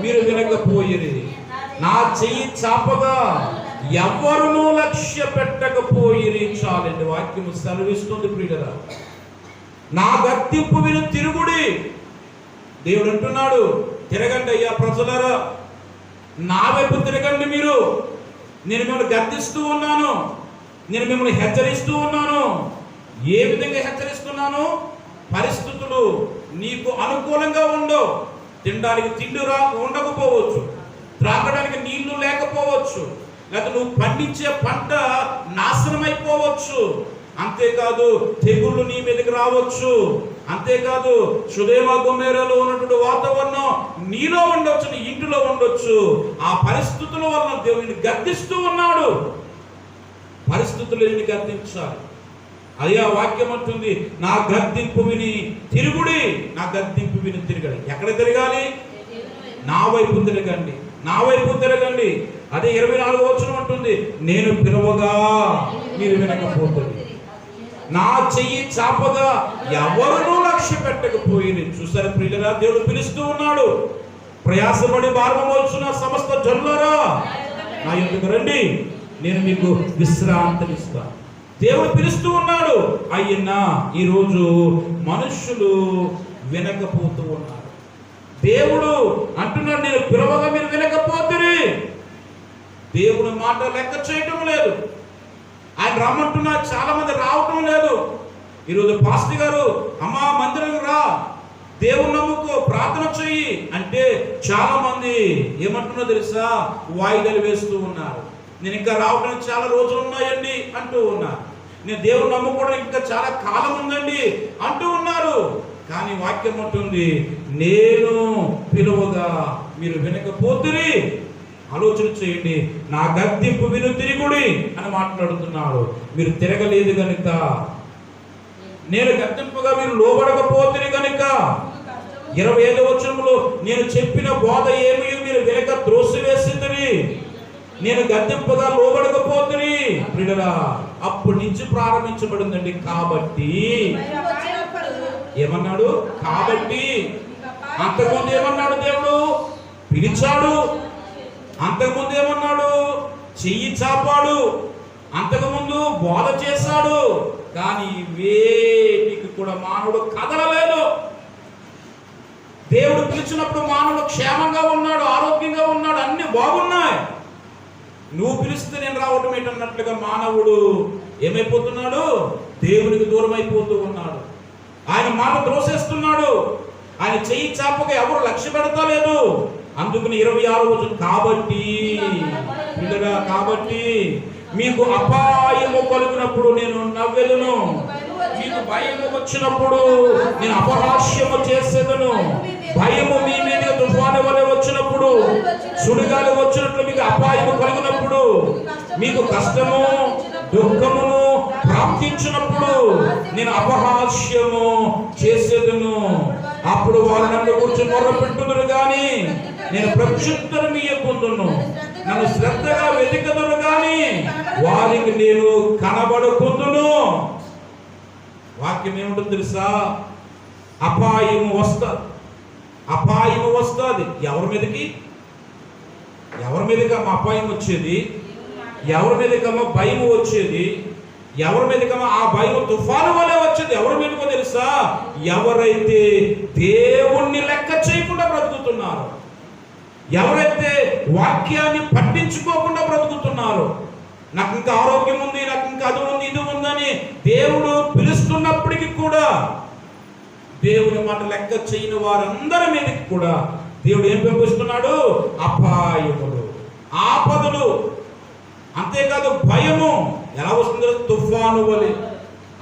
మీరు వినకపోయిరి, నా చెయ్యి చాపగా ఎవరునూ లక్ష్య పెట్టకపోయిరి. చాలండి, వాక్యము సెలవిస్తుంది ప్రియులరా. నా గద్దింపు విని తిరుగుడి. దేవుడు అంటున్నాడు, తిరగండి అయ్యా ప్రజలారా, నా వైపు తిరగండి. మీరు, నేను మిమ్మల్ని గద్దిస్తూ ఉన్నాను, నేను మిమ్మల్ని హెచ్చరిస్తూ ఉన్నాను. ఏ విధంగా హెచ్చరిస్తున్నాను? పరిస్థితులు నీకు అనుకూలంగా ఉండవు. తినడానికి తిండి ఉండకపోవచ్చు, త్రాగడానికి నీళ్లు లేకపోవచ్చు, లేకపోతే నువ్వు పండించే పంట నాశనం అయిపోవచ్చు. అంతేకాదు తెగుళ్ళు నీ మీదకి రావచ్చు. అంతేకాదు సుదేమ గొమేరలో ఉన్నటువంటి వాతావరణం నీలో ఉండొచ్చు, నీ ఇంటిలో ఉండొచ్చు. ఆ పరిస్థితుల వలన దేవుని గద్దిస్తూ ఉన్నాడు. పరిస్థితులు ఎన్ని గద్దించాలి? అయ్యా వాక్యం అంటుంది, నా గద్దింపు విని తిరుగుడి, నా గద్దింపు విని తిరగండి. ఎక్కడ తిరగాలి? నా వైపు తిరగండి, నా వైపు తిరగండి. అదే 24వ వచనం అంటుంది, నేను పిలవగా మీరు వినకపోతుంది, నా చెయ్యి చాపగా ఎవరునూ లక్ష్య పెట్టకపోయింది. చూసారా ప్రియులరా, దేవుడు పిలుస్తూ ఉన్నాడు. ప్రయాసపడి భారం మోస్తున్న సమస్త జనులారా నా యొద్దకు రండి, నేను మీకు విశ్రాంతినిస్తాను. దేవుడు పిలుస్తూ ఉన్నాడు. అయినా ఈరోజు మనుషులు వినకపోతూ ఉన్నారు. దేవుడు అంటున్నాడు, నేను పిలవగా మీరు వినకపోతురి. దేవుని మాట లెక్క చేయటం లేదు. ఆయన రమ్మంటున్నా చాలా మంది రావటం లేదు. ఈరోజు పాస్టర్ గారు, అమ్మా మందిరం రా, దేవుని నమ్ముకో, ప్రార్థన చెయ్యి అంటే చాలా మంది ఏమంటున్నారో తెలుసా, వాయిదాలు వేస్తూ ఉన్నారు. నేను ఇంకా రావడానికి చాలా రోజులు ఉన్నాయండి అంటూ ఉన్నారు. నేను దేవుని నమ్ముకోవడానికి ఇంకా చాలా కాలం ఉందండి అంటూ ఉన్నారు. కానీ వాక్యం ఉంటుంది, నేను పిలువగా మీరు వినకపోతురి. ఆలోచన చేయండి, నా గద్దింపు విను తిరుగుడి అని మాట్లాడుతున్నాడు. మీరు తిరగలేదు కనుక, నేను గద్దింపుగా మీరు లోబడకపోతురి కనుక. 25వ వచనంలో నేను చెప్పిన బోధ ఏమి మీరు వినక త్రోసివేసిరి, నేను గద్దింపుగా లోబడకపోతురి. ప్రియులారా, అప్పటి నుంచి ప్రారంభించబడిందండి. కాబట్టి ఏమన్నాడు? కాబట్టి అంతకుముందు ఏమన్నాడు? దేవుడు పిలిచాడు. అంతకుముందు ఏమన్నాడు? చెయ్యి చాపాడు. అంతకుముందు బోధ చేశాడు. కానీ వేటికి కూడా మానవుడు కదలలేదు. దేవుడు పిలిచినప్పుడు మానవుడు క్షేమంగా ఉన్నాడు, ఆరోగ్యంగా ఉన్నాడు, అన్ని బాగున్నాయి. నువ్వు పిలిస్తే నేను రావటం ఏంటన్నట్లుగా మానవుడు ఏమైపోతున్నాడు? దేవునికి దూరం అయిపోతూ ఉన్నాడు. ఆయన మాట త్రోసేస్తున్నాడు. ఆయన చెయ్యి చాపగా ఎవరు లక్ష్య పెడతలేదు. అందుకని 26వ వచనం, కాబట్టి పిల్లగా, కాబట్టి మీకు అపాయము కలిగినప్పుడు నేను నవ్వెదను, మీకు భయము వచ్చినప్పుడు నేను అపహాస్యము చేసేదను. భయము మీ మీద తుఫాను వలె వచ్చినప్పుడు, సుడిగాలి వచ్చినట్లు మీకు అపాయము కలిగినప్పుడు, మీకు కష్టము దుఃఖమును ప్రాప్తించినప్పుడు నేను అపహాస్యము చేసేదను. అప్పుడు వారు నన్ను గురించి మొర్రపెట్టుదురు గాని నేను ప్రత్యుత్తరం ఇయ్యకుందును, నన్ను శ్రద్ధగా వెతికదురు గాని వారికి నేను కనబడకుందును. వాక్యం ఏముంటుంది తెలుసా? అపాయము వస్తుంది. అపాయము వస్తుంది. ఎవరి మీదకి? ఎవరి మీదకమ్మా అపాయం వచ్చేది? ఎవరి మీదకమ్మా భయం వచ్చేది? ఎవరి మీదకమ్మా ఆ భయం తుఫాను వలె వచ్చేది? ఎవరి మీదకో తెలుసా? ఎవరైతే దేవుణ్ణి లెక్క చేయకుండా బ్రతుకుతున్నారు, ఎవరైతే వాక్యాన్ని పట్టించుకోకుండా బ్రతుకుతున్నారు. నాకు ఇంకా ఆరోగ్యం ఉంది, నాకు ఇంకా అది ఉంది, ఇది ఉందని దేవుడు పిలుస్తున్నప్పటికీ కూడా దేవుని మాట లెక్క చేయని వారందరి మీదకి కూడా దేవుడు ఏం పంపిస్తున్నాడు? అపాయములు, ఆపదలు. అంతేకాదు భయము. ఎలా వస్తుందో తుఫాను వలె.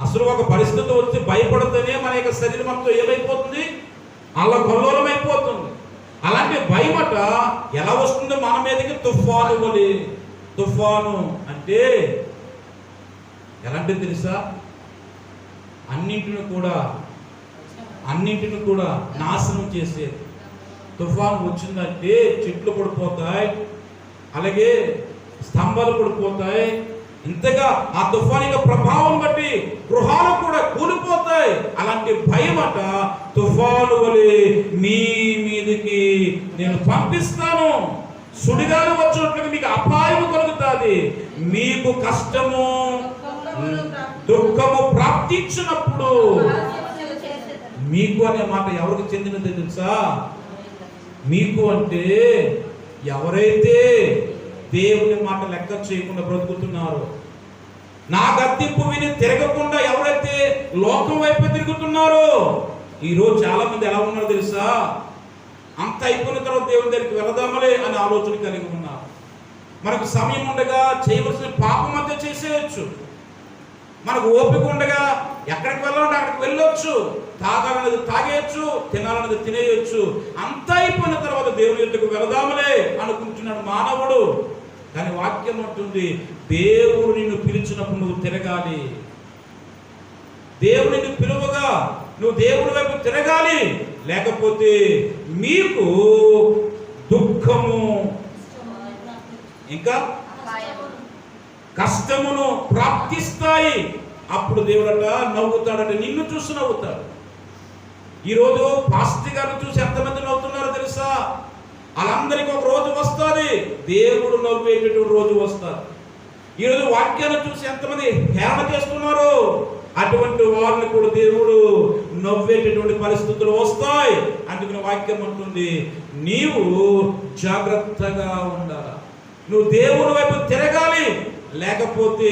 అసలు ఒక పరిస్థితి వచ్చి భయపడితేనే మన యొక్క శరీరం అంతా ఏమైపోతుంది? అల్లకల్లోలమైపోతుంది. అలాంటి భయమట ఎలా వస్తుందో మన మీదకి? తుఫాను వలె. తుఫాను అంటే ఎలాంటిది తెలుసా? అన్నింటిని కూడా నాశనం చేసేది. తుఫాను వచ్చిందంటే చెట్లు పడిపోతాయి, అలాగే స్తంభాలు పడిపోతాయి. ఇంతగా ఆ తుఫాను యొక్క ప్రభావం బట్టి గృహాలు కూడా కూలిపోతాయి. అలాంటి భయం అట తుఫాను వలె మీ మీదకి నేను పంపిస్తాను. సుడిగాలు వచ్చినట్లుగా మీకు అపాయం కలుగుతుంది. మీకు కష్టము దుఃఖము ప్రాప్తించినప్పుడు, మీకు అనే మాట ఎవరికి చెందినది తెలుసా? మీకు అంటే ఎవరైతే దేవుని మాట లెక్క చేయకుండా బ్రతుకుతున్నారు, నా గద్దింపు విని తిరగకుండా ఎవరైతే లోకం వైపు తిరుగుతున్నారో. ఈరోజు చాలా మంది ఎలా ఉన్నారో తెలుసా? అంత అయిపోయిన తర్వాత దేవుని దగ్గరికి వెళదామలే అనే ఆలోచన కలిగి ఉన్నారు. మనకు సమయం ఉండగా చేయవలసిన పాపం అంతా చేసేయచ్చు. మనకు ఓపిక ఉండగా ఎక్కడికి వెళ్ళాలంటే అక్కడికి వెళ్ళొచ్చు, తాగాలన్నది తాగేయచ్చు, తినాలన్నది తినేయచ్చు. అంత అయిపోయిన తర్వాత దేవుని దగ్గరకు వెళదామలే అనుకుంటున్నాడు మానవుడు. కానీ వాక్యం అంటుంది, దేవుడు నిన్ను పిలిచినప్పుడు నువ్వు తిరగాలి. దేవుడు నిన్ను పిలువగా నువ్వు దేవుడి వైపు తిరగాలి. లేకపోతే మీకు దుఃఖము ఇంకా కష్టమును ప్రాప్తిస్తాయి. అప్పుడు దేవుడట నవ్వుతాడట. నిన్ను చూసి నవ్వుతాడు. ఈరోజు పాస్టర్ గారిని చూసి ఎంతమంది నవ్వుతున్నారో తెలుసా? వాళ్ళందరికీ ఒక రోజు వస్తుంది, దేవుడు నవ్వేటటువంటి రోజు వస్తుంది. ఈరోజు వాక్యాన్ని చూసి ఎంతమంది హేళన చేస్తున్నారు, అటువంటి వారిని కూడా దేవుడు నవ్వేటటువంటి పరిస్థితులు వస్తాయి. అందుకని వాక్యం అంటుంది, నీవు జాగ్రత్తగా ఉండాలి. నువ్వు దేవుని వైపు తిరగాలి. లేకపోతే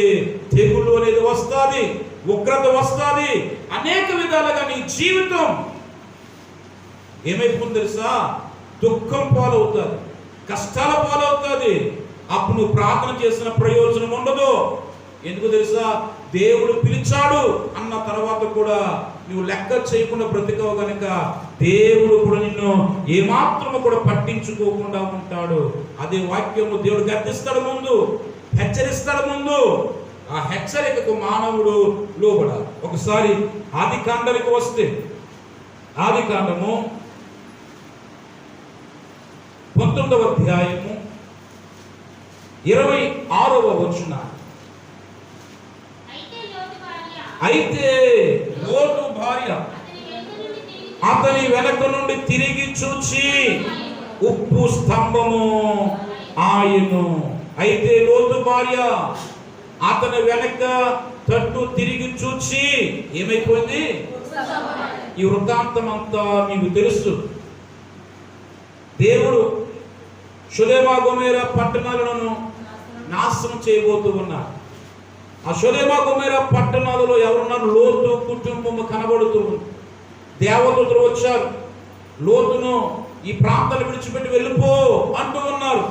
తెగులు అనేది వస్తుంది, ఉగ్రత వస్తుంది, అనేక విధాలుగా నీ జీవితం ఏమైపోతుంది తెలుసా? దుఃఖం పాలవుతుంది, కష్టాల పాలవుతుంది. అప్పుడు నువ్వు ప్రార్థన చేసిన ప్రయోజనం ఉండదు. ఎందుకు తెలుసా? దేవుడు పిలిచాడు అన్న తర్వాత కూడా నువ్వు లెక్క చేయకుండా బ్రతికవు గనుక దేవుడు కూడా నిన్ను ఏమాత్రము కూడా పట్టించుకోకుండా ఉంటాడు. అదే వాక్యము దేవుడు గర్దిస్తాడు ముందు, హెచ్చరిస్తాడు ముందు. ఆ హెచ్చరికకు మానవుడు లోబడాలి. ఒకసారి ఆది కాండానికి వస్తే, ఆది కాండము 19వ అధ్యాయము 26వ వచనం. అయితే లోతు భార్య అతని వెనక నుండి తిరిగి చూచి ఉప్పు స్తంభము ఆయను. అయితే లోతు భార్య అతని వెనక తట్టు తిరిగి చూచి ఏమైపోయింది? ఈ వృత్తాంతం అంతా మీకు తెలుసు. దేవుడు సొదొమ గొమొర్రా పట్టణాలను నాశనం చేయబోతూ ఉన్నారు. ఆ సొదొమ గొమొర్రా పట్టణాలలో ఎవరున్నారు? లోతు కుటుంబం కనబడుతూ ఉంది. దేవదూతలు వచ్చారు, లోతును ఈ ప్రాంతాలు విడిచిపెట్టి వెళ్ళిపో అంటూ ఉన్నారు.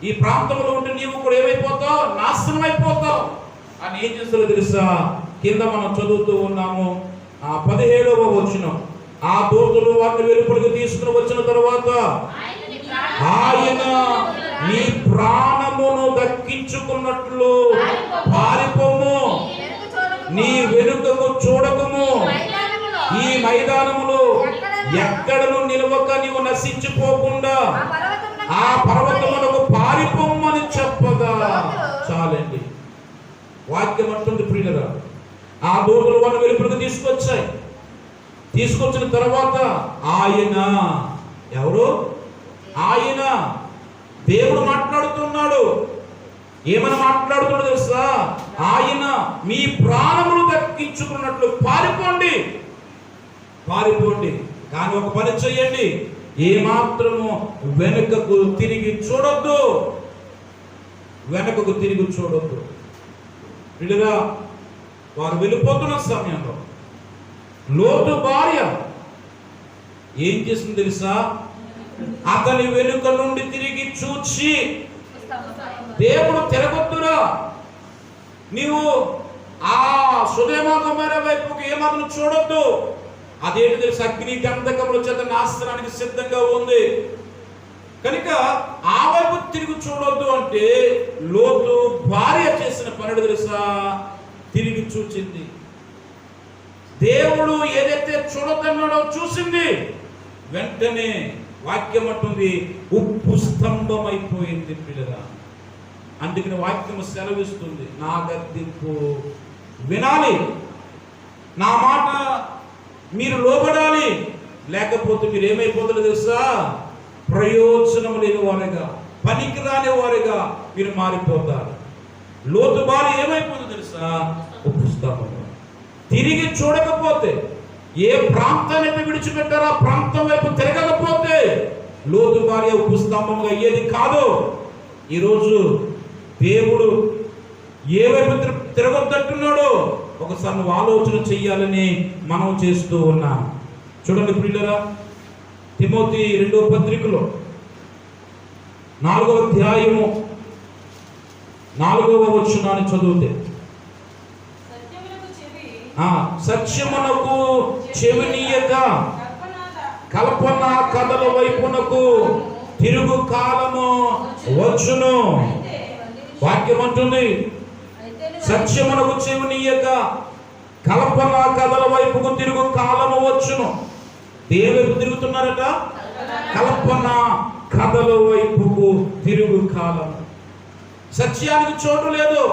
ఈ ప్రాంతంలో ఉంటే నీవు కూడా ఏమైపోతావు? నాశనం అయిపోతావు అని. ఏం చేస్తారో తెలుసా? కింద మనం చదువుతూ ఉన్నాము, 17వ వచనం. ఆ దూతలు వారిని వెలుపలికి తీసుకుని వచ్చిన తర్వాత ఆయన నీ ప్రాణమును దక్కించుకున్నట్లు పారిపోము, నీ వెనుకకు చూడకము, ఈ మైదానములో ఎక్కడను నిలవక నీవు నశించిపోకుండా ఆ పర్వతమునకు పారిపోమని చెప్పగా. చాలండి, వాక్యం అంటుంది ప్రియులరా. ఆ దూతలు వారిని వెలుపలికి తీసుకొచ్చిన తర్వాత ఆయన, ఎవరు? ఆయన దేవుడు మాట్లాడుతున్నాడు. ఏమని మాట్లాడుతున్నాడు తెలుసా? ఆయన మీ ప్రాణములు దక్కించుకున్నట్లు పారిపోండి, పారిపోండి. కానీ ఒక పని చేయండి, ఏమాత్రము వెనుకకు తిరిగి చూడొద్దు, వెనుకకు తిరిగి చూడొద్దు. పిల్లరా, వారు వెళ్ళిపోతున్న సమయంలో లోతు భార్య ఏం చేసింది తెలుసా? అతని వెనుక నుండి తిరిగి చూచి, దేవుడు తిరగొద్దురా, నీవు ఆ సొదొమ గొమొర్రా వైపుకి ఏమాత్రం చూడొద్దు. అదేంటి తెలుసు? అగ్ని గంధకముల చేత నాశనానికి సిద్ధంగా ఉంది కనుక ఆ వైపు తిరిగి చూడొద్దు అంటే లోతు భార్య చేసిన పని తెలుసా? తిరిగి చూచింది. దేవుడు ఏదైతే చూడొద్దన్నాడో చూసింది. వెంటనే వాక్యం అంటుంది ఉప్పు స్తంభం అయిపోయింది పిల్లరా. అందుకని వాక్యం సెలవిస్తుంది, నా గద్దింపు వినాలి, నా మాట మీరు లోబడాలి, లేకపోతే మీరు ఏమైపోతారో తెలుసా? ప్రయోజనం లేని వారిగా, పనికి రాని వారిగా మీరు మారిపోతారు. లోతు భార్య ఏమైపోతుందో తెలుసా? ఉప్పు స్తంభం. తిరిగి చూడకపోతే, ఏ ప్రాంతాన్ని అయితే విడిచిపెట్టారో ఆ ప్రాంతం వైపు తిరగకపోతే లోతు భార్య ఉప్పు స్తంభంగా అయ్యేది కాదు. ఈరోజు దేవుడు ఏ వైపు తిరగొద్దంటున్నాడో ఒకసారి నువ్వు ఆలోచన చెయ్యాలని మనం చేస్తూ ఉన్నాం. చూడండి ప్రియులారా, తిమోతి 2వ పత్రికలో 4వ అధ్యాయము 4వ వచనాన్ని చదివితే, సత్యమునకు చెవినీయక కల్పన కథల వైపునకు తిరుగు కాలము వచ్చును. వాక్యం అంటుంది, సత్యమునకు చెవినీయక కల్పన కథల వైపుకు తిరుగు కాలము వచ్చును. దేని వైపు తిరుగుతున్నారట? కల్పన కథల వైపుకు తిరుగు కాలం. సత్యానికి చోటు లేదు,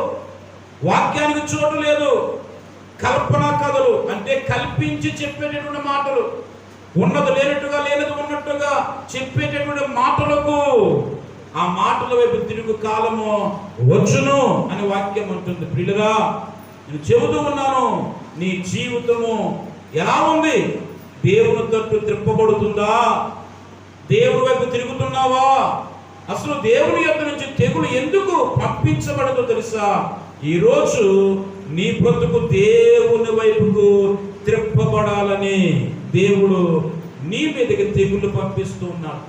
వాక్యానికి చోటు లేదు. కల్పనా కథలు అంటే కల్పించి చెప్పేటటువంటి మాటలు, ఉన్నది లేనట్టుగా లేనది ఉన్నట్టుగా చెప్పేటటువంటి మాటలకు ఆ మాటల వైపు తిరుగు కాలము వచ్చును అని వాక్యం అంటుంది. ప్రియులరా, నేను చెబుతూ ఉన్నాను, నీ జీవితము ఎలా ఉంది? దేవుని తట్టు త్రిప్పబడుతుందా? దేవుని వైపు తిరుగుతున్నావా? అసలు దేవుని యొద్ద నుంచి తెగులు ఎందుకు పంపించబడదో తెలుసా? ఈరోజు నీ బ్రతుకు దేవుని వైపుకు త్రిప్పబడాలని దేవుడు నీ మీదకి తెగుళ్ళు పంపిస్తూ ఉన్నాడు,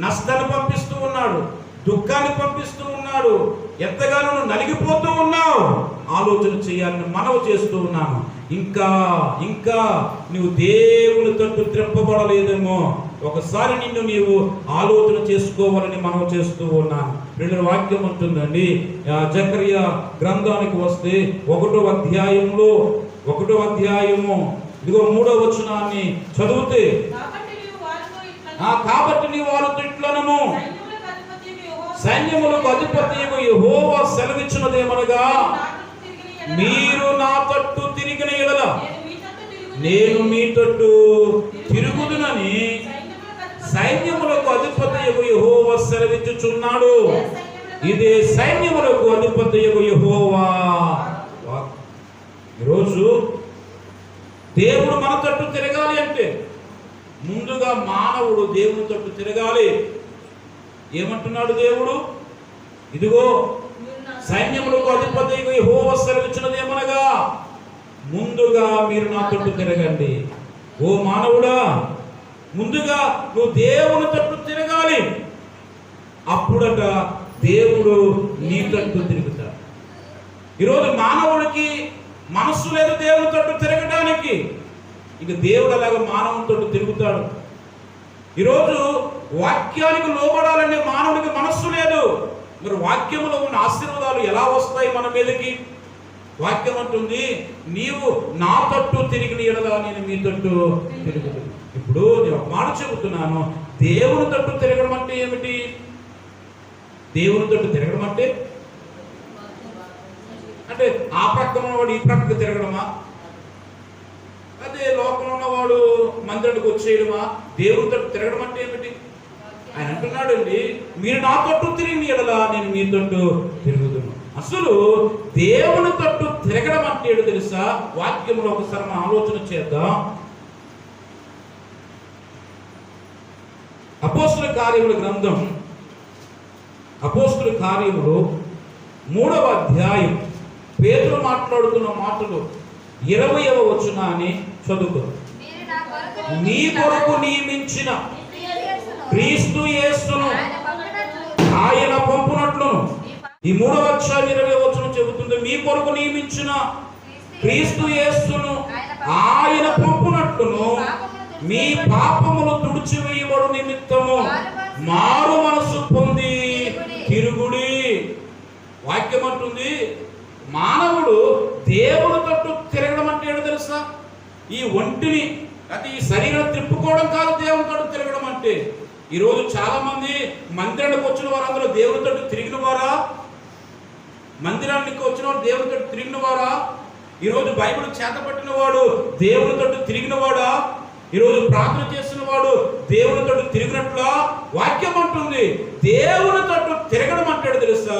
నష్టాన్ని పంపిస్తూ ఉన్నాడు, దుఃఖాన్ని పంపిస్తూ ఉన్నాడు. ఎంతగానో నువ్వు నలిగిపోతూ ఉన్నావు. ఆలోచన చేయాలని మనవి చేస్తూ ఉన్నాను. ఇంకా ఇంకా నువ్వు దేవుని తట్టు త్రిప్పబడలేదేమో, ఒకసారి నిన్ను నీవు ఆలోచన చేసుకోవాలని మనవి చేస్తూ ఉన్నాను. రెండు వాక్యం ఉంటుందండి. జకర్యా గ్రంథానికి వస్తే 1వ అధ్యాయము ఇదిగో 3వ వచనాన్ని చదివితే, కాబట్టి నీవు వారితో ఇట్లనము, సైన్యములకు అధిపతియగు యెహోవా సెలవిచ్చినదేమనగా, మీరు నా తట్టు తిరిగిన యెడల నేను మీ తట్టు తిరుగుదునని సైన్యములకు అధిపతియగు యెహోవా సెలవిచ్చుచున్నాడు. ఇదే సైన్యములకు అధిపతియగు యెహోవా. ఈరోజు దేవుడు మన తట్టు తిరగాలి అంటే ముందుగా మానవుడు దేవుని తట్టు తిరగాలి. ఏమంటున్నాడు దేవుడు? ఇదిగో సైన్యములకు అధిపతి యెహోవా సెలవిచ్చినదేమనగా, ముందుగా మీరు నా తట్టు తిరగండి. ఓ మానవుడా, ముందుగా నువ్వు దేవుని తట్టు తిరగాలి. అప్పుడట దేవుడు నీ తట్టు తిరుగుతాడు. ఈరోజు మానవుడికి మనస్సు లేదు దేవుని తట్టు తిరగడానికి. ఇక దేవుడు అలాగ మానవుని తట్టు తిరుగుతాడు. ఈరోజు వాక్యానికి లోబడాలనే మానవుడికి మనస్సు లేదు. మరి వాక్యములో ఉన్న ఆశీర్వాదాలు ఎలా వస్తాయి మన మీదకి? వాక్యం అంటుంది, నీవు నా తట్టు తిరిగిన యెడల నేను మీ తట్టు తిరుగుతాను. ఇప్పుడు నేను ఒక మాట చెబుతున్నాను. దేవుని తట్టు తిరగడం అంటే ఏమిటి? దేవుని తట్టు తిరగడం అంటే ఆ ప్రక్కన ఉన్నవాడు ఈ ప్రక్కకు తిరగడమా? అదే లోకంలో ఉన్నవాడు మందిరానికి వచ్చేయడమా? దేవుని తట్టు తిరగడం అంటే ఏమిటి? ఆయన అంటున్నాడు అండి, మీరు నా తట్టు తిరిగిన యెడల నేను మీ తట్టు తిరుగుతున్నాను. అసలు దేవుని తట్టు తిరగడం అంటే ఏడు తెలుసా? వాక్యంలో ఒకసారి మనం ఆలోచన చేద్దాం. అపోస్తుల కార్యముల గ్రంథం, అపోస్తుల కార్యములు 3వ అధ్యాయం పేతురు మాట్లాడుతున్న మాటలు 20వ వచనాన్ని చదువుకో. నీ కొరకు నియమించిన క్రీస్తు యేసును ఆయన పంపునట్లును. ఈ 3వ అధ్యాయం 20వ వచనం చెబుతుంది, మీ కొరకు నియమించిన క్రీస్తు యేసును ఆయన పంపునట్లును మీ పాపములు తుడిచివేయబడు నిమిత్తము మారు మనసు పొంది తిరుగుడి. వాక్యం అంటుంది, మానవుడు దేవుని తట్టు తిరగడం అంటే ఏంటో తెలుసా? ఈ ఒంటిని అంటే ఈ శరీరం తిప్పుకోవడం కాదు దేవుని తట్టు తిరగడం అంటే. ఈరోజు చాలా మంది మందిరానికి వచ్చిన వారు అందులో దేవుని తట్టు తిరిగిన వారా? మందిరానికి వచ్చిన వాడు దేవుని తట్టు తిరిగిన వారా? ఈరోజు బైబిల్ చేతపట్టిన వాడు దేవుని తట్టు తిరిగిన వాడా? ఈరోజు ప్రార్థన చేసిన వాడు దేవుని తట్టు తిరిగినట్లా? వాక్యం అంటుంది, దేవుని తట్టు తిరగడం అంటాడు తెలుసా?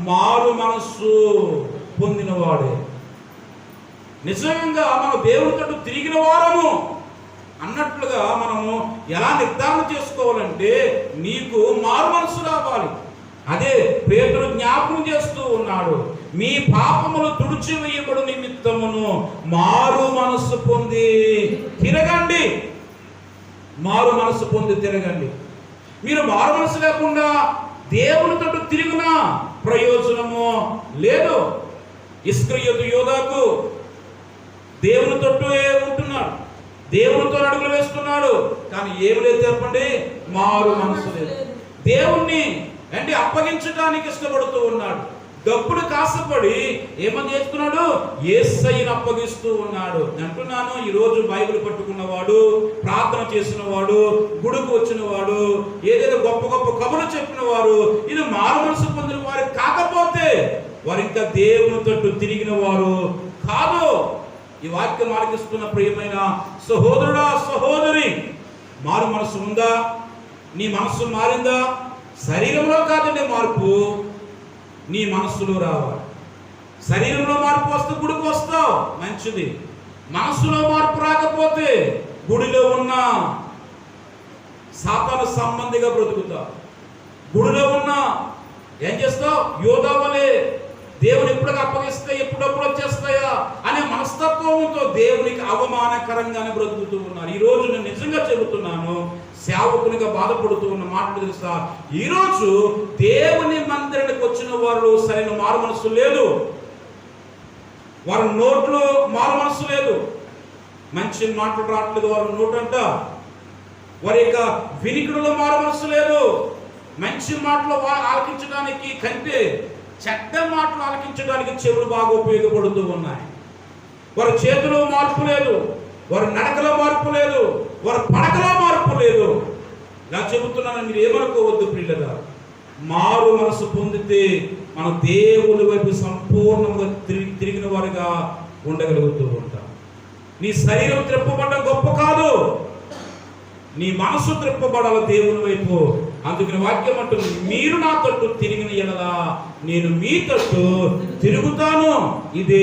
మారు మనస్సు పొందినవాడే. నిజంగా మనం దేవుని తట్టు తిరిగిన వారము అన్నట్లుగా మనము ఎలా నిర్ధారణ చేసుకోవాలంటే, నీకు మారు మనస్సు రావాలి. అదే పేతురు జ్ఞాపకం చేస్తూ ఉన్నాడు, మీ పాపములు తుడిచివేయబడు నిమిత్తమును మారు మనస్సు పొంది తిరగండి. మారు మనస్సు పొంది తిరగండి. మీరు మారు మనస్సు లేకుండా దేవుని తట్టు తిరిగినా ప్రయోజనము లేదు. ఇస్కరియోతు యోధాకు దేవుని తట్టు ఉంటున్నాడు, దేవునితో అడుగులు వేస్తున్నాడు, కానీ ఏమి లేదు చెప్పండి? మారు మనస్సు లేదు. దేవుణ్ణి అప్పగించడానికి ఇష్టపడుతూ ఉన్నాడు. డబ్బులు కాసపడి ఏమని చేస్తున్నాడు? యేసయ్యను అప్పగిస్తూ ఉన్నాడు. అంటున్నాను, ఈరోజు బైబిల్ పట్టుకున్నవాడు, ప్రార్థన చేసిన వాడు, గుడికి వచ్చిన వాడు, ఏదైనా గొప్ప గొప్ప కబుర్లు చెప్పిన వారు, ఇది మారు మనసు పొందిన వారు కాకపోతే వారు ఇంకా దేవుని తట్టు తిరిగిన వారు కాదు. ఈ వాక్యం ఆలకిస్తున్న ప్రియమైన సహోదరుడా, సహోదరి, మారు మనసు ఉందా? నీ మనస్సు మారిందా? శరీరంలో కాదండి మార్పు, నీ మనస్సులో రావాలి. శరీరంలో మార్పు వస్తే గుడికి వస్తావు, మంచిది. మనస్సులో మార్పు రాకపోతే గుడిలో ఉన్న సాతాను సంబంధిగా బ్రతుకుతావు. గుడిలో ఉన్న ఏం చేస్తావు? యోధా వలె దేవుని ఎప్పుడు అప్పగిస్తే ఎప్పుడప్పుడు వచ్చేస్తాయా అనే మనస్తత్వంతో దేవునికి అవమానకర అవమానకరంగానే బ్రతుకుతూ ఉన్నారు. ఈరోజు నేను నిజంగా చెబుతున్నాను, సేవకునిగా బాధపడుతూ ఉన్న మాటలు తెలుసా, ఈరోజు దేవుని మందిరానికి వచ్చిన వారు సరైన మారు మనసు లేదు, వారి నోట్లో మారు మనసు లేదు, మంచి మాటలు రావట్లేదు వారి నోటంట, వారి యొక్క వినికిడిలో మారు మనసు లేదు. మంచి మాటలు ఆలకించడానికి కంటే చెడ్డ మాటలు ఆలకించడానికి చెవులు బాగా ఉపయోగపడుతూ ఉన్నాయి. వారి చేతిలో మార్పు లేదు, వారి నడకలో మార్పు లేదు, వారి పడకలో మార్పు లేదు. ఇలా చెబుతున్నాను, మీరు ఏమనుకోవద్దు ప్రియులరా. మారు మనసు పొందితే మన దేవుని వైపు సంపూర్ణంగా తిరిగిన వారుగా ఉండగలుగుతూ ఉంటాం. నీ శరీరం త్రిప్పబడడం గొప్ప కాదు, నీ మనసు త్రిప్పబడాలి దేవుని వైపు. అందుకని వాక్యం అంటుంది, మీరు నా తట్టు తిరిగిన ఎడల నేను మీ తట్టు తిరుగుతాను. ఇది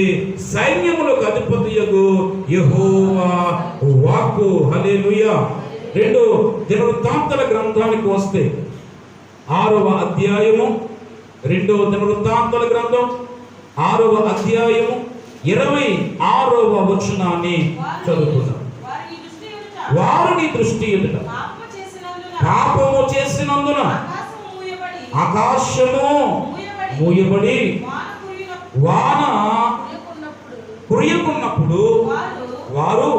సైన్యములకు అధిపతియగు యెహోవా వాక్కు. హల్లెలూయా. 2 దినవృత్తాంతాల గ్రంథానికి వస్తే 6వ అధ్యాయము, 2వ దినవృత్తాంతాల గ్రంథం 6వ అధ్యాయము 26వ వచనాన్ని చదువుకుందాం. వారు నీ దృష్టి ఎదుట పాపము చేసినందున ఆకాశము మూయబడి వాన కురియకున్నప్పుడు వారు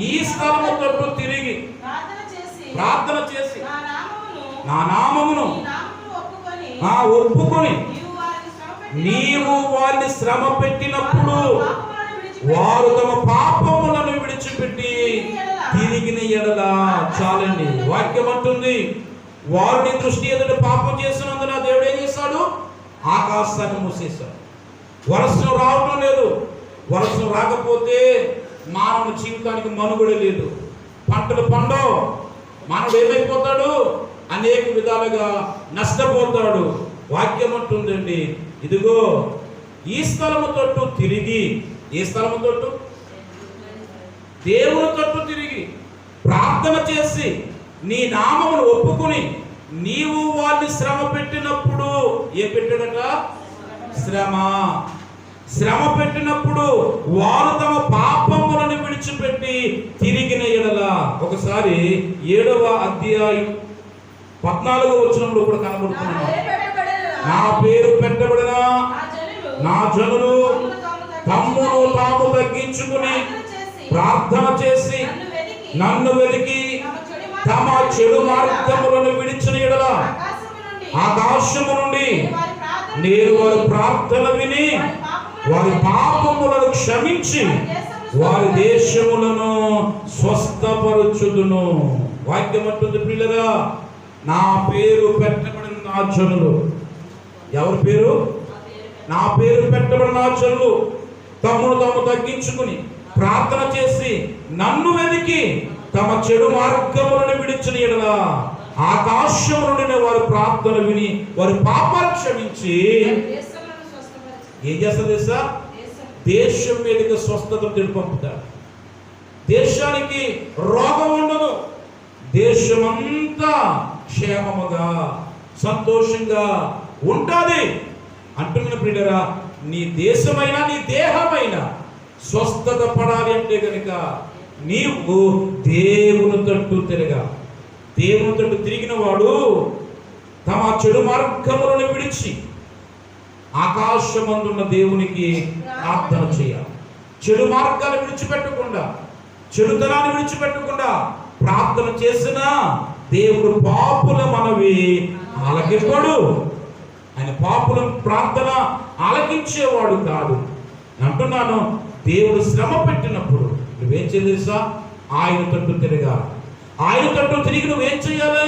ఈ స్థలము తట్టు తిరిగి ప్రార్థన చేసి నా నామమును ఒప్పుకొని నీవు వారిని శ్రమ పెట్టినప్పుడు వారు తమ పాపములను విడిచిపెట్టి తిరిగిన ఎడల. చాలండి, వాక్యం అంటుంది, వారిని దృష్టి ఎదుట పాపం చేసినందున దేవుడు ఏం చేశాడు? ఆకాశాన్ని మూసేశాడు. వర్షం రావడం లేదు. వర్షం రాకపోతే మానవ జీవితానికి మనుగడ లేదు, పంటలు పండవు, మానవుడు ఏమైపోతాడు? అనేక విధాలుగా నష్టపోతాడు. వాక్యం అంటుందండి, ఇదిగో ఈ స్థలము తట్టు తిరిగి, ఏ స్థలము తట్టు? దేవుని తట్టు తిరిగి ప్రార్థన చేసి నీ నామమును ఒప్పుకొని నీవు వారిని శ్రమ పెట్టినప్పుడు, ఏ పెట్టాడట? శ్రమ పెట్టినప్పుడు వారు తమ పాపములను విడిచిపెట్టి తిరిగిన ఎడల. ఒకసారి 7వ అధ్యాయం 14వ వచనంలో కూడా కనబడుతున్నాను. నా పేరు పెట్టబడిన నా జనులు తమ్మును తాము తగ్గించుకుని ప్రార్థన చేసి నన్ను వెతికి తమ చెడు మార్గములను విడిచిన ఎడల ఆకాశము నుండి నేను వారి ప్రార్థన విని వారి పాపములను క్షమించి వారి దేశములను స్వస్థపరచుదును. వాక్యం అంటుంది ప్రియులరా, నా పేరు పెట్టబడిన నా జనులు. ఎవరి పేరు? నా పేరు పెట్టబడిన నా జనులు తమను తాము తగ్గించుకుని ప్రార్థన చేసి నన్ను వెతికి తమ చెడు మార్గములను విడిచిన ఎడల ఆకాశము నుండి వారి ప్రార్థన విని వారి పాపాలు క్షమించి ఏం చేస్తారు తెలుసా? దేశం మీదకి స్వస్థత పంపుతారు. దేశానికి రోగం ఉండదు, దేశమంతా క్షేమముగా సంతోషంగా ఉంటుంది అంటున్న ప్రియులరా. నీ దేశమైనా నీ దేహమైనా స్వస్థత పడాలి అంటే కనుక నీవు దేవుని తట్టు తిరగాలి. దేవుని తట్టు తిరిగిన వాడు తమ చెడు మార్గములను విడిచి ఆకాశమందున్న దేవునికి ప్రార్థన చేయాలి. చెడు మార్గాలు విడిచిపెట్టకుండా, చెడుతనాన్ని విడిచిపెట్టకుండా ప్రార్థన చేసిన దేవుడు పాపుల మనవి ఆలకింపడు. ఆయన పాపుల ప్రార్థన ఆలకించేవాడు కాదు. అంటున్నాను, దేవుడు శ్రమ పెట్టినప్పుడు నువ్వేం చేయాలి? ఆయన తట్టు తిరగాలి. ఆయన తట్టు తిరిగి నువ్వేం చేయాలి?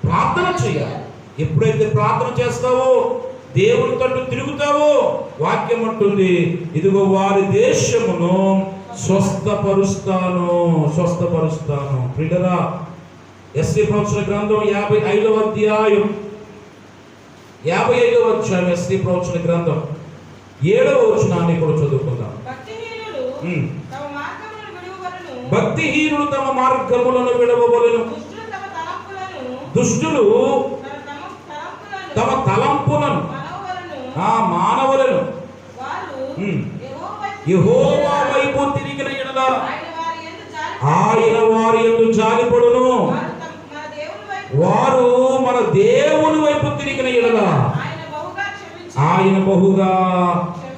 ప్రార్థన చేయాలి. ఎప్పుడైతే ప్రార్థన చేస్తావో, దేవుని తట్టు తిరుగుతావో, వాక్యం అంటుంది, ఇదిగో వారి దేశమును స్వస్థపరుస్తాను. ప్రియులారా, ఎస్సీ ప్రవచన గ్రంథం 55వ అధ్యాయం 55వ అధ్యాయం ఎస్సీ ప్రవచన గ్రంథం 7వ వచనాన్ని కూడా చదువుకుందాం. భక్తిహీనులు తమ మార్గములను విడవవలెను, దుష్టులు తమ తలంపులను మానవులను యెహోవా వైపు తిరిగిన ఎడల ఆయన వారి యందు జాలిపడును. వారు మన దేవుని వైపు తిరిగిన యెడల ఆయన బహుగా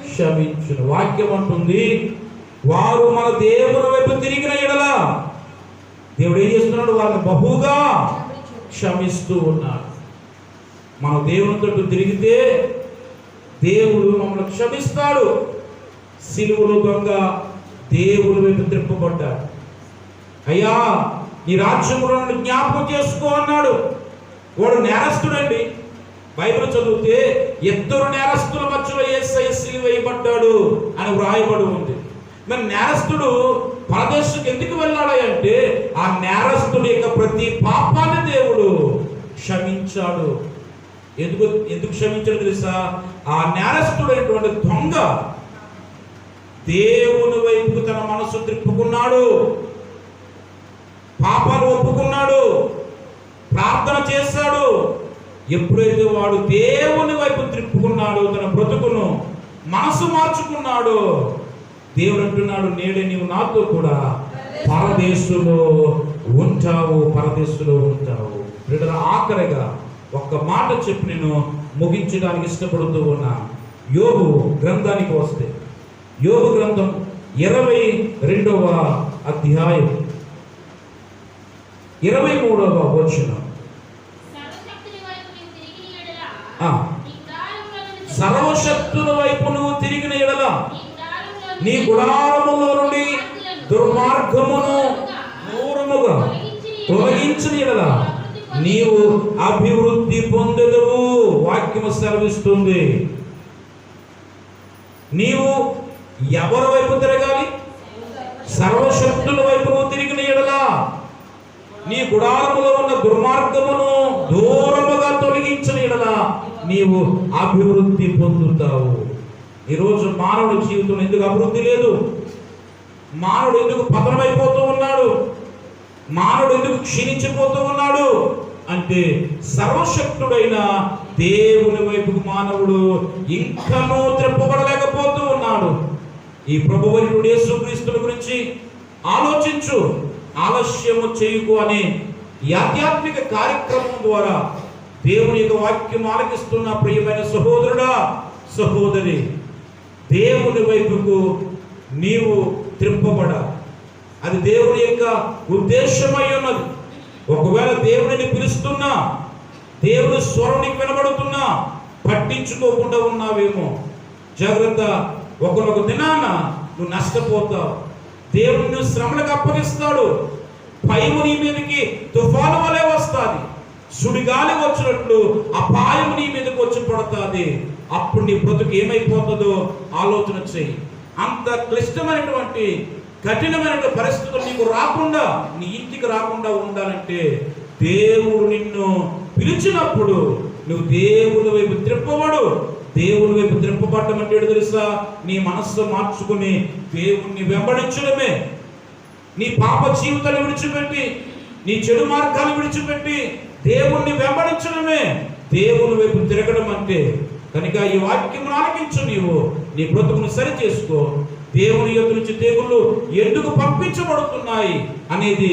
క్షమించును. వాక్యం అంటుంది, వారు మన దేవుని వైపు తిరిగిన యెడల దేవుడు ఏం చేస్తున్నాడు? వారిని బహుగా క్షమిస్తూ ఉన్నాడు. మన దేవునితో తిరిగితే దేవుడు మమ్మల్ని క్షమిస్తాడు. సిలువలో దొంగ దేవుని వైపు త్రిప్పబడ్డాడు. అయ్యా, నీ రాజ్యములో నన్ను జ్ఞాపకం చేసుకో అన్నాడు. వాడు నేరస్తుడండి. బైబిల్ చదివితే ఇద్దరు నేరస్తుల మధ్యలో యేసయ్య సిలువ వేయబడ్డాడు అని వ్రాయబడి ఉంది. మరి నేరస్తుడు పరదేశంకి ఎందుకు వెళ్ళాడు అంటే ఆ నేరస్తుడి యొక్క ప్రతి పాపాన్ని దేవుడు క్షమించాడు. ఎందుకు క్షమించాడు తెలుసా? ఆ నేరస్తుడైనటువంటి దొంగ దేవుని వైపు తన మనసు త్రిప్పుకున్నాడు, పాపాలు ఒప్పుకున్నాడు, ప్రార్థన చేశాడు. ఎప్పుడైతే వాడు దేవుని వైపు త్రిప్పుకున్నాడు, తన బ్రతుకును మనసు మార్చుకున్నాడు, దేవుడు అంటున్నాడు, నేడే నీవు నాతో కూడా పరదేశంలో ఉంటావు, పరదేశంలో ఉంటావు. ఆఖరిగా ఒక్క మాట చెప్పి నేను ముగించడానికి ఇష్టపడుతూ ఉన్నా. యోబు గ్రంథానికి వస్తే, యోబు గ్రంథం 22వ అధ్యాయం 23వ వచనం. సర్వశక్తుల వైపు నువ్వు తిరిగిన యెడల నీ గుడారములో నుండి దుర్మార్గమును దూరముగా తొలగించిన యెడల నీవు అభివృద్ధి పొందెదవు. వాక్యము సెలవిస్తుంది. నీవు ఎవరి వైపు తిరగాలి? సర్వశక్తుల వైపు తిరిగిన యెడల నీ గుడారములో ఉన్న దుర్మార్గమును దూరముగా తొలగించిన యెడల నీవు అభివృద్ధి పొందుతావు. ఈరోజు మానవుడి జీవితం ఎందుకు అభివృద్ధి లేదు? మానవుడు ఎందుకు పతనమైపోతూ ఉన్నాడు? మానవుడు ఎందుకు క్షీణించిపోతూ ఉన్నాడు అంటే సర్వశక్తుడైన దేవుని వైపుకు మానవుడు ఇంకనూ త్రిప్పబడలేకపోతూ ఉన్నాడు. ఈ ప్రభువైన యేసుక్రీస్తుల గురించి ఆలోచించు, ఆలస్యము చేయకు అనే ఈ ఆధ్యాత్మిక కార్యక్రమం ద్వారా దేవుని యొక్క వాక్యం ఆలకిస్తున్న ప్రియమైన సహోదరుడా, సహోదరి, దేవుని వైపుకు నీవు త్రిప్పబడ, అది దేవుని యొక్క ఉద్దేశమై ఉన్నది. ఒకవేళ దేవుడిని పిలుస్తున్నా, దేవుని స్వరం నీకు వినబడుతున్నా పట్టించుకోకుండా ఉన్నావేమో, జాగ్రత్త. ఒకనొక దినాన నువ్వు నష్టపోతావు. దేవుడు నువ్వు శ్రమలకు అప్పగిస్తాడు. భయము నీ మీదకి తుఫాను వలె వస్తుంది, సుడిగాలి వచ్చినట్లు అపాయం నీ మీదకి వచ్చి పడుతుంది. అప్పుడు నీ బ్రతుకు ఏమైపోతుందో ఆలోచన చెయ్యి. అంత క్లిష్టమైనటువంటి కఠినమైన పరిస్థితులు నీకు రాకుండా, నీ ఇంటికి రాకుండా ఉండాలంటే దేవుడు నిన్ను పిలిచినప్పుడు నువ్వు దేవుని వైపు త్రిప్పబడు. దేవుని వైపు త్రిప్పబడటం అంటే తెలుసా? నీ మనస్సు మార్చుకుని దేవుణ్ణి వెంబడించడమే. నీ పాప జీవితాన్ని విడిచిపెట్టి, నీ చెడు మార్గాన్ని విడిచిపెట్టి దేవుణ్ణి వెంబడించడమే దేవుని వైపు తిరగడం అంటే. కనుక ఈ వాక్యం ఆలకించు. నీవు నీ బ్రతుకును సరి చేసుకో. దేవుని యొద్ద నుంచి తెగుళ్ళు ఎందుకు పంపించబడుతున్నాయి అనేది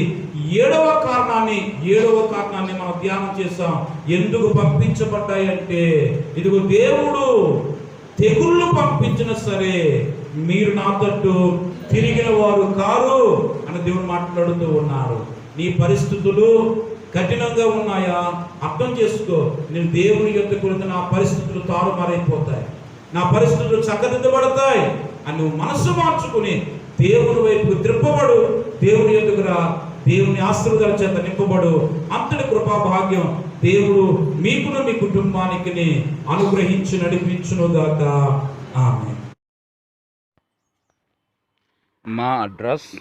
ఏడవ కారణాన్ని మనం ధ్యానం చేసాం. ఎందుకు పంపించబడ్డాయి అంటే, ఇదిగో దేవుడు తెగుళ్ళు పంపించిన సరే మీరు నా తట్టు తిరిగిన వారు కారు అని దేవుడు మాట్లాడుతూ ఉన్నారు. నీ పరిస్థితులు కఠినంగా ఉన్నాయా? అర్థం చేసుకో. నేను దేవుని యొద్దకు వెళ్తే నా పరిస్థితులు తారుమారైపోతాయి, నా పరిస్థితులు చక్కదిద్దబడతాయి అని నువ్వు మనస్సు మార్చుకుని దేవుని వైపు త్రిప్పబడు. దేవుని యొద్దకు రా. దేవుని ఆశీర్వాదాల చేత నింపబడు. అంతటి కృపా భాగ్యం దేవుడు మీకును మీ కుటుంబానికి అనుగ్రహించి నడిపించునుగాక. ఆమేన్. మా address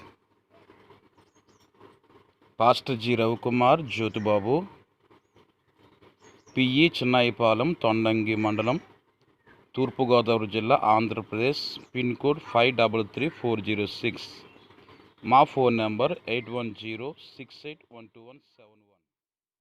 pastor G Ravikumar Jyothibabu, P E Chinnayipalem, Thondangi మండలం, తూర్పుగోదావరి జిల్లా, ఆంధ్రప్రదేశ్. Pin code 533406. మా ఫోన్ నెంబర్ 8106812171.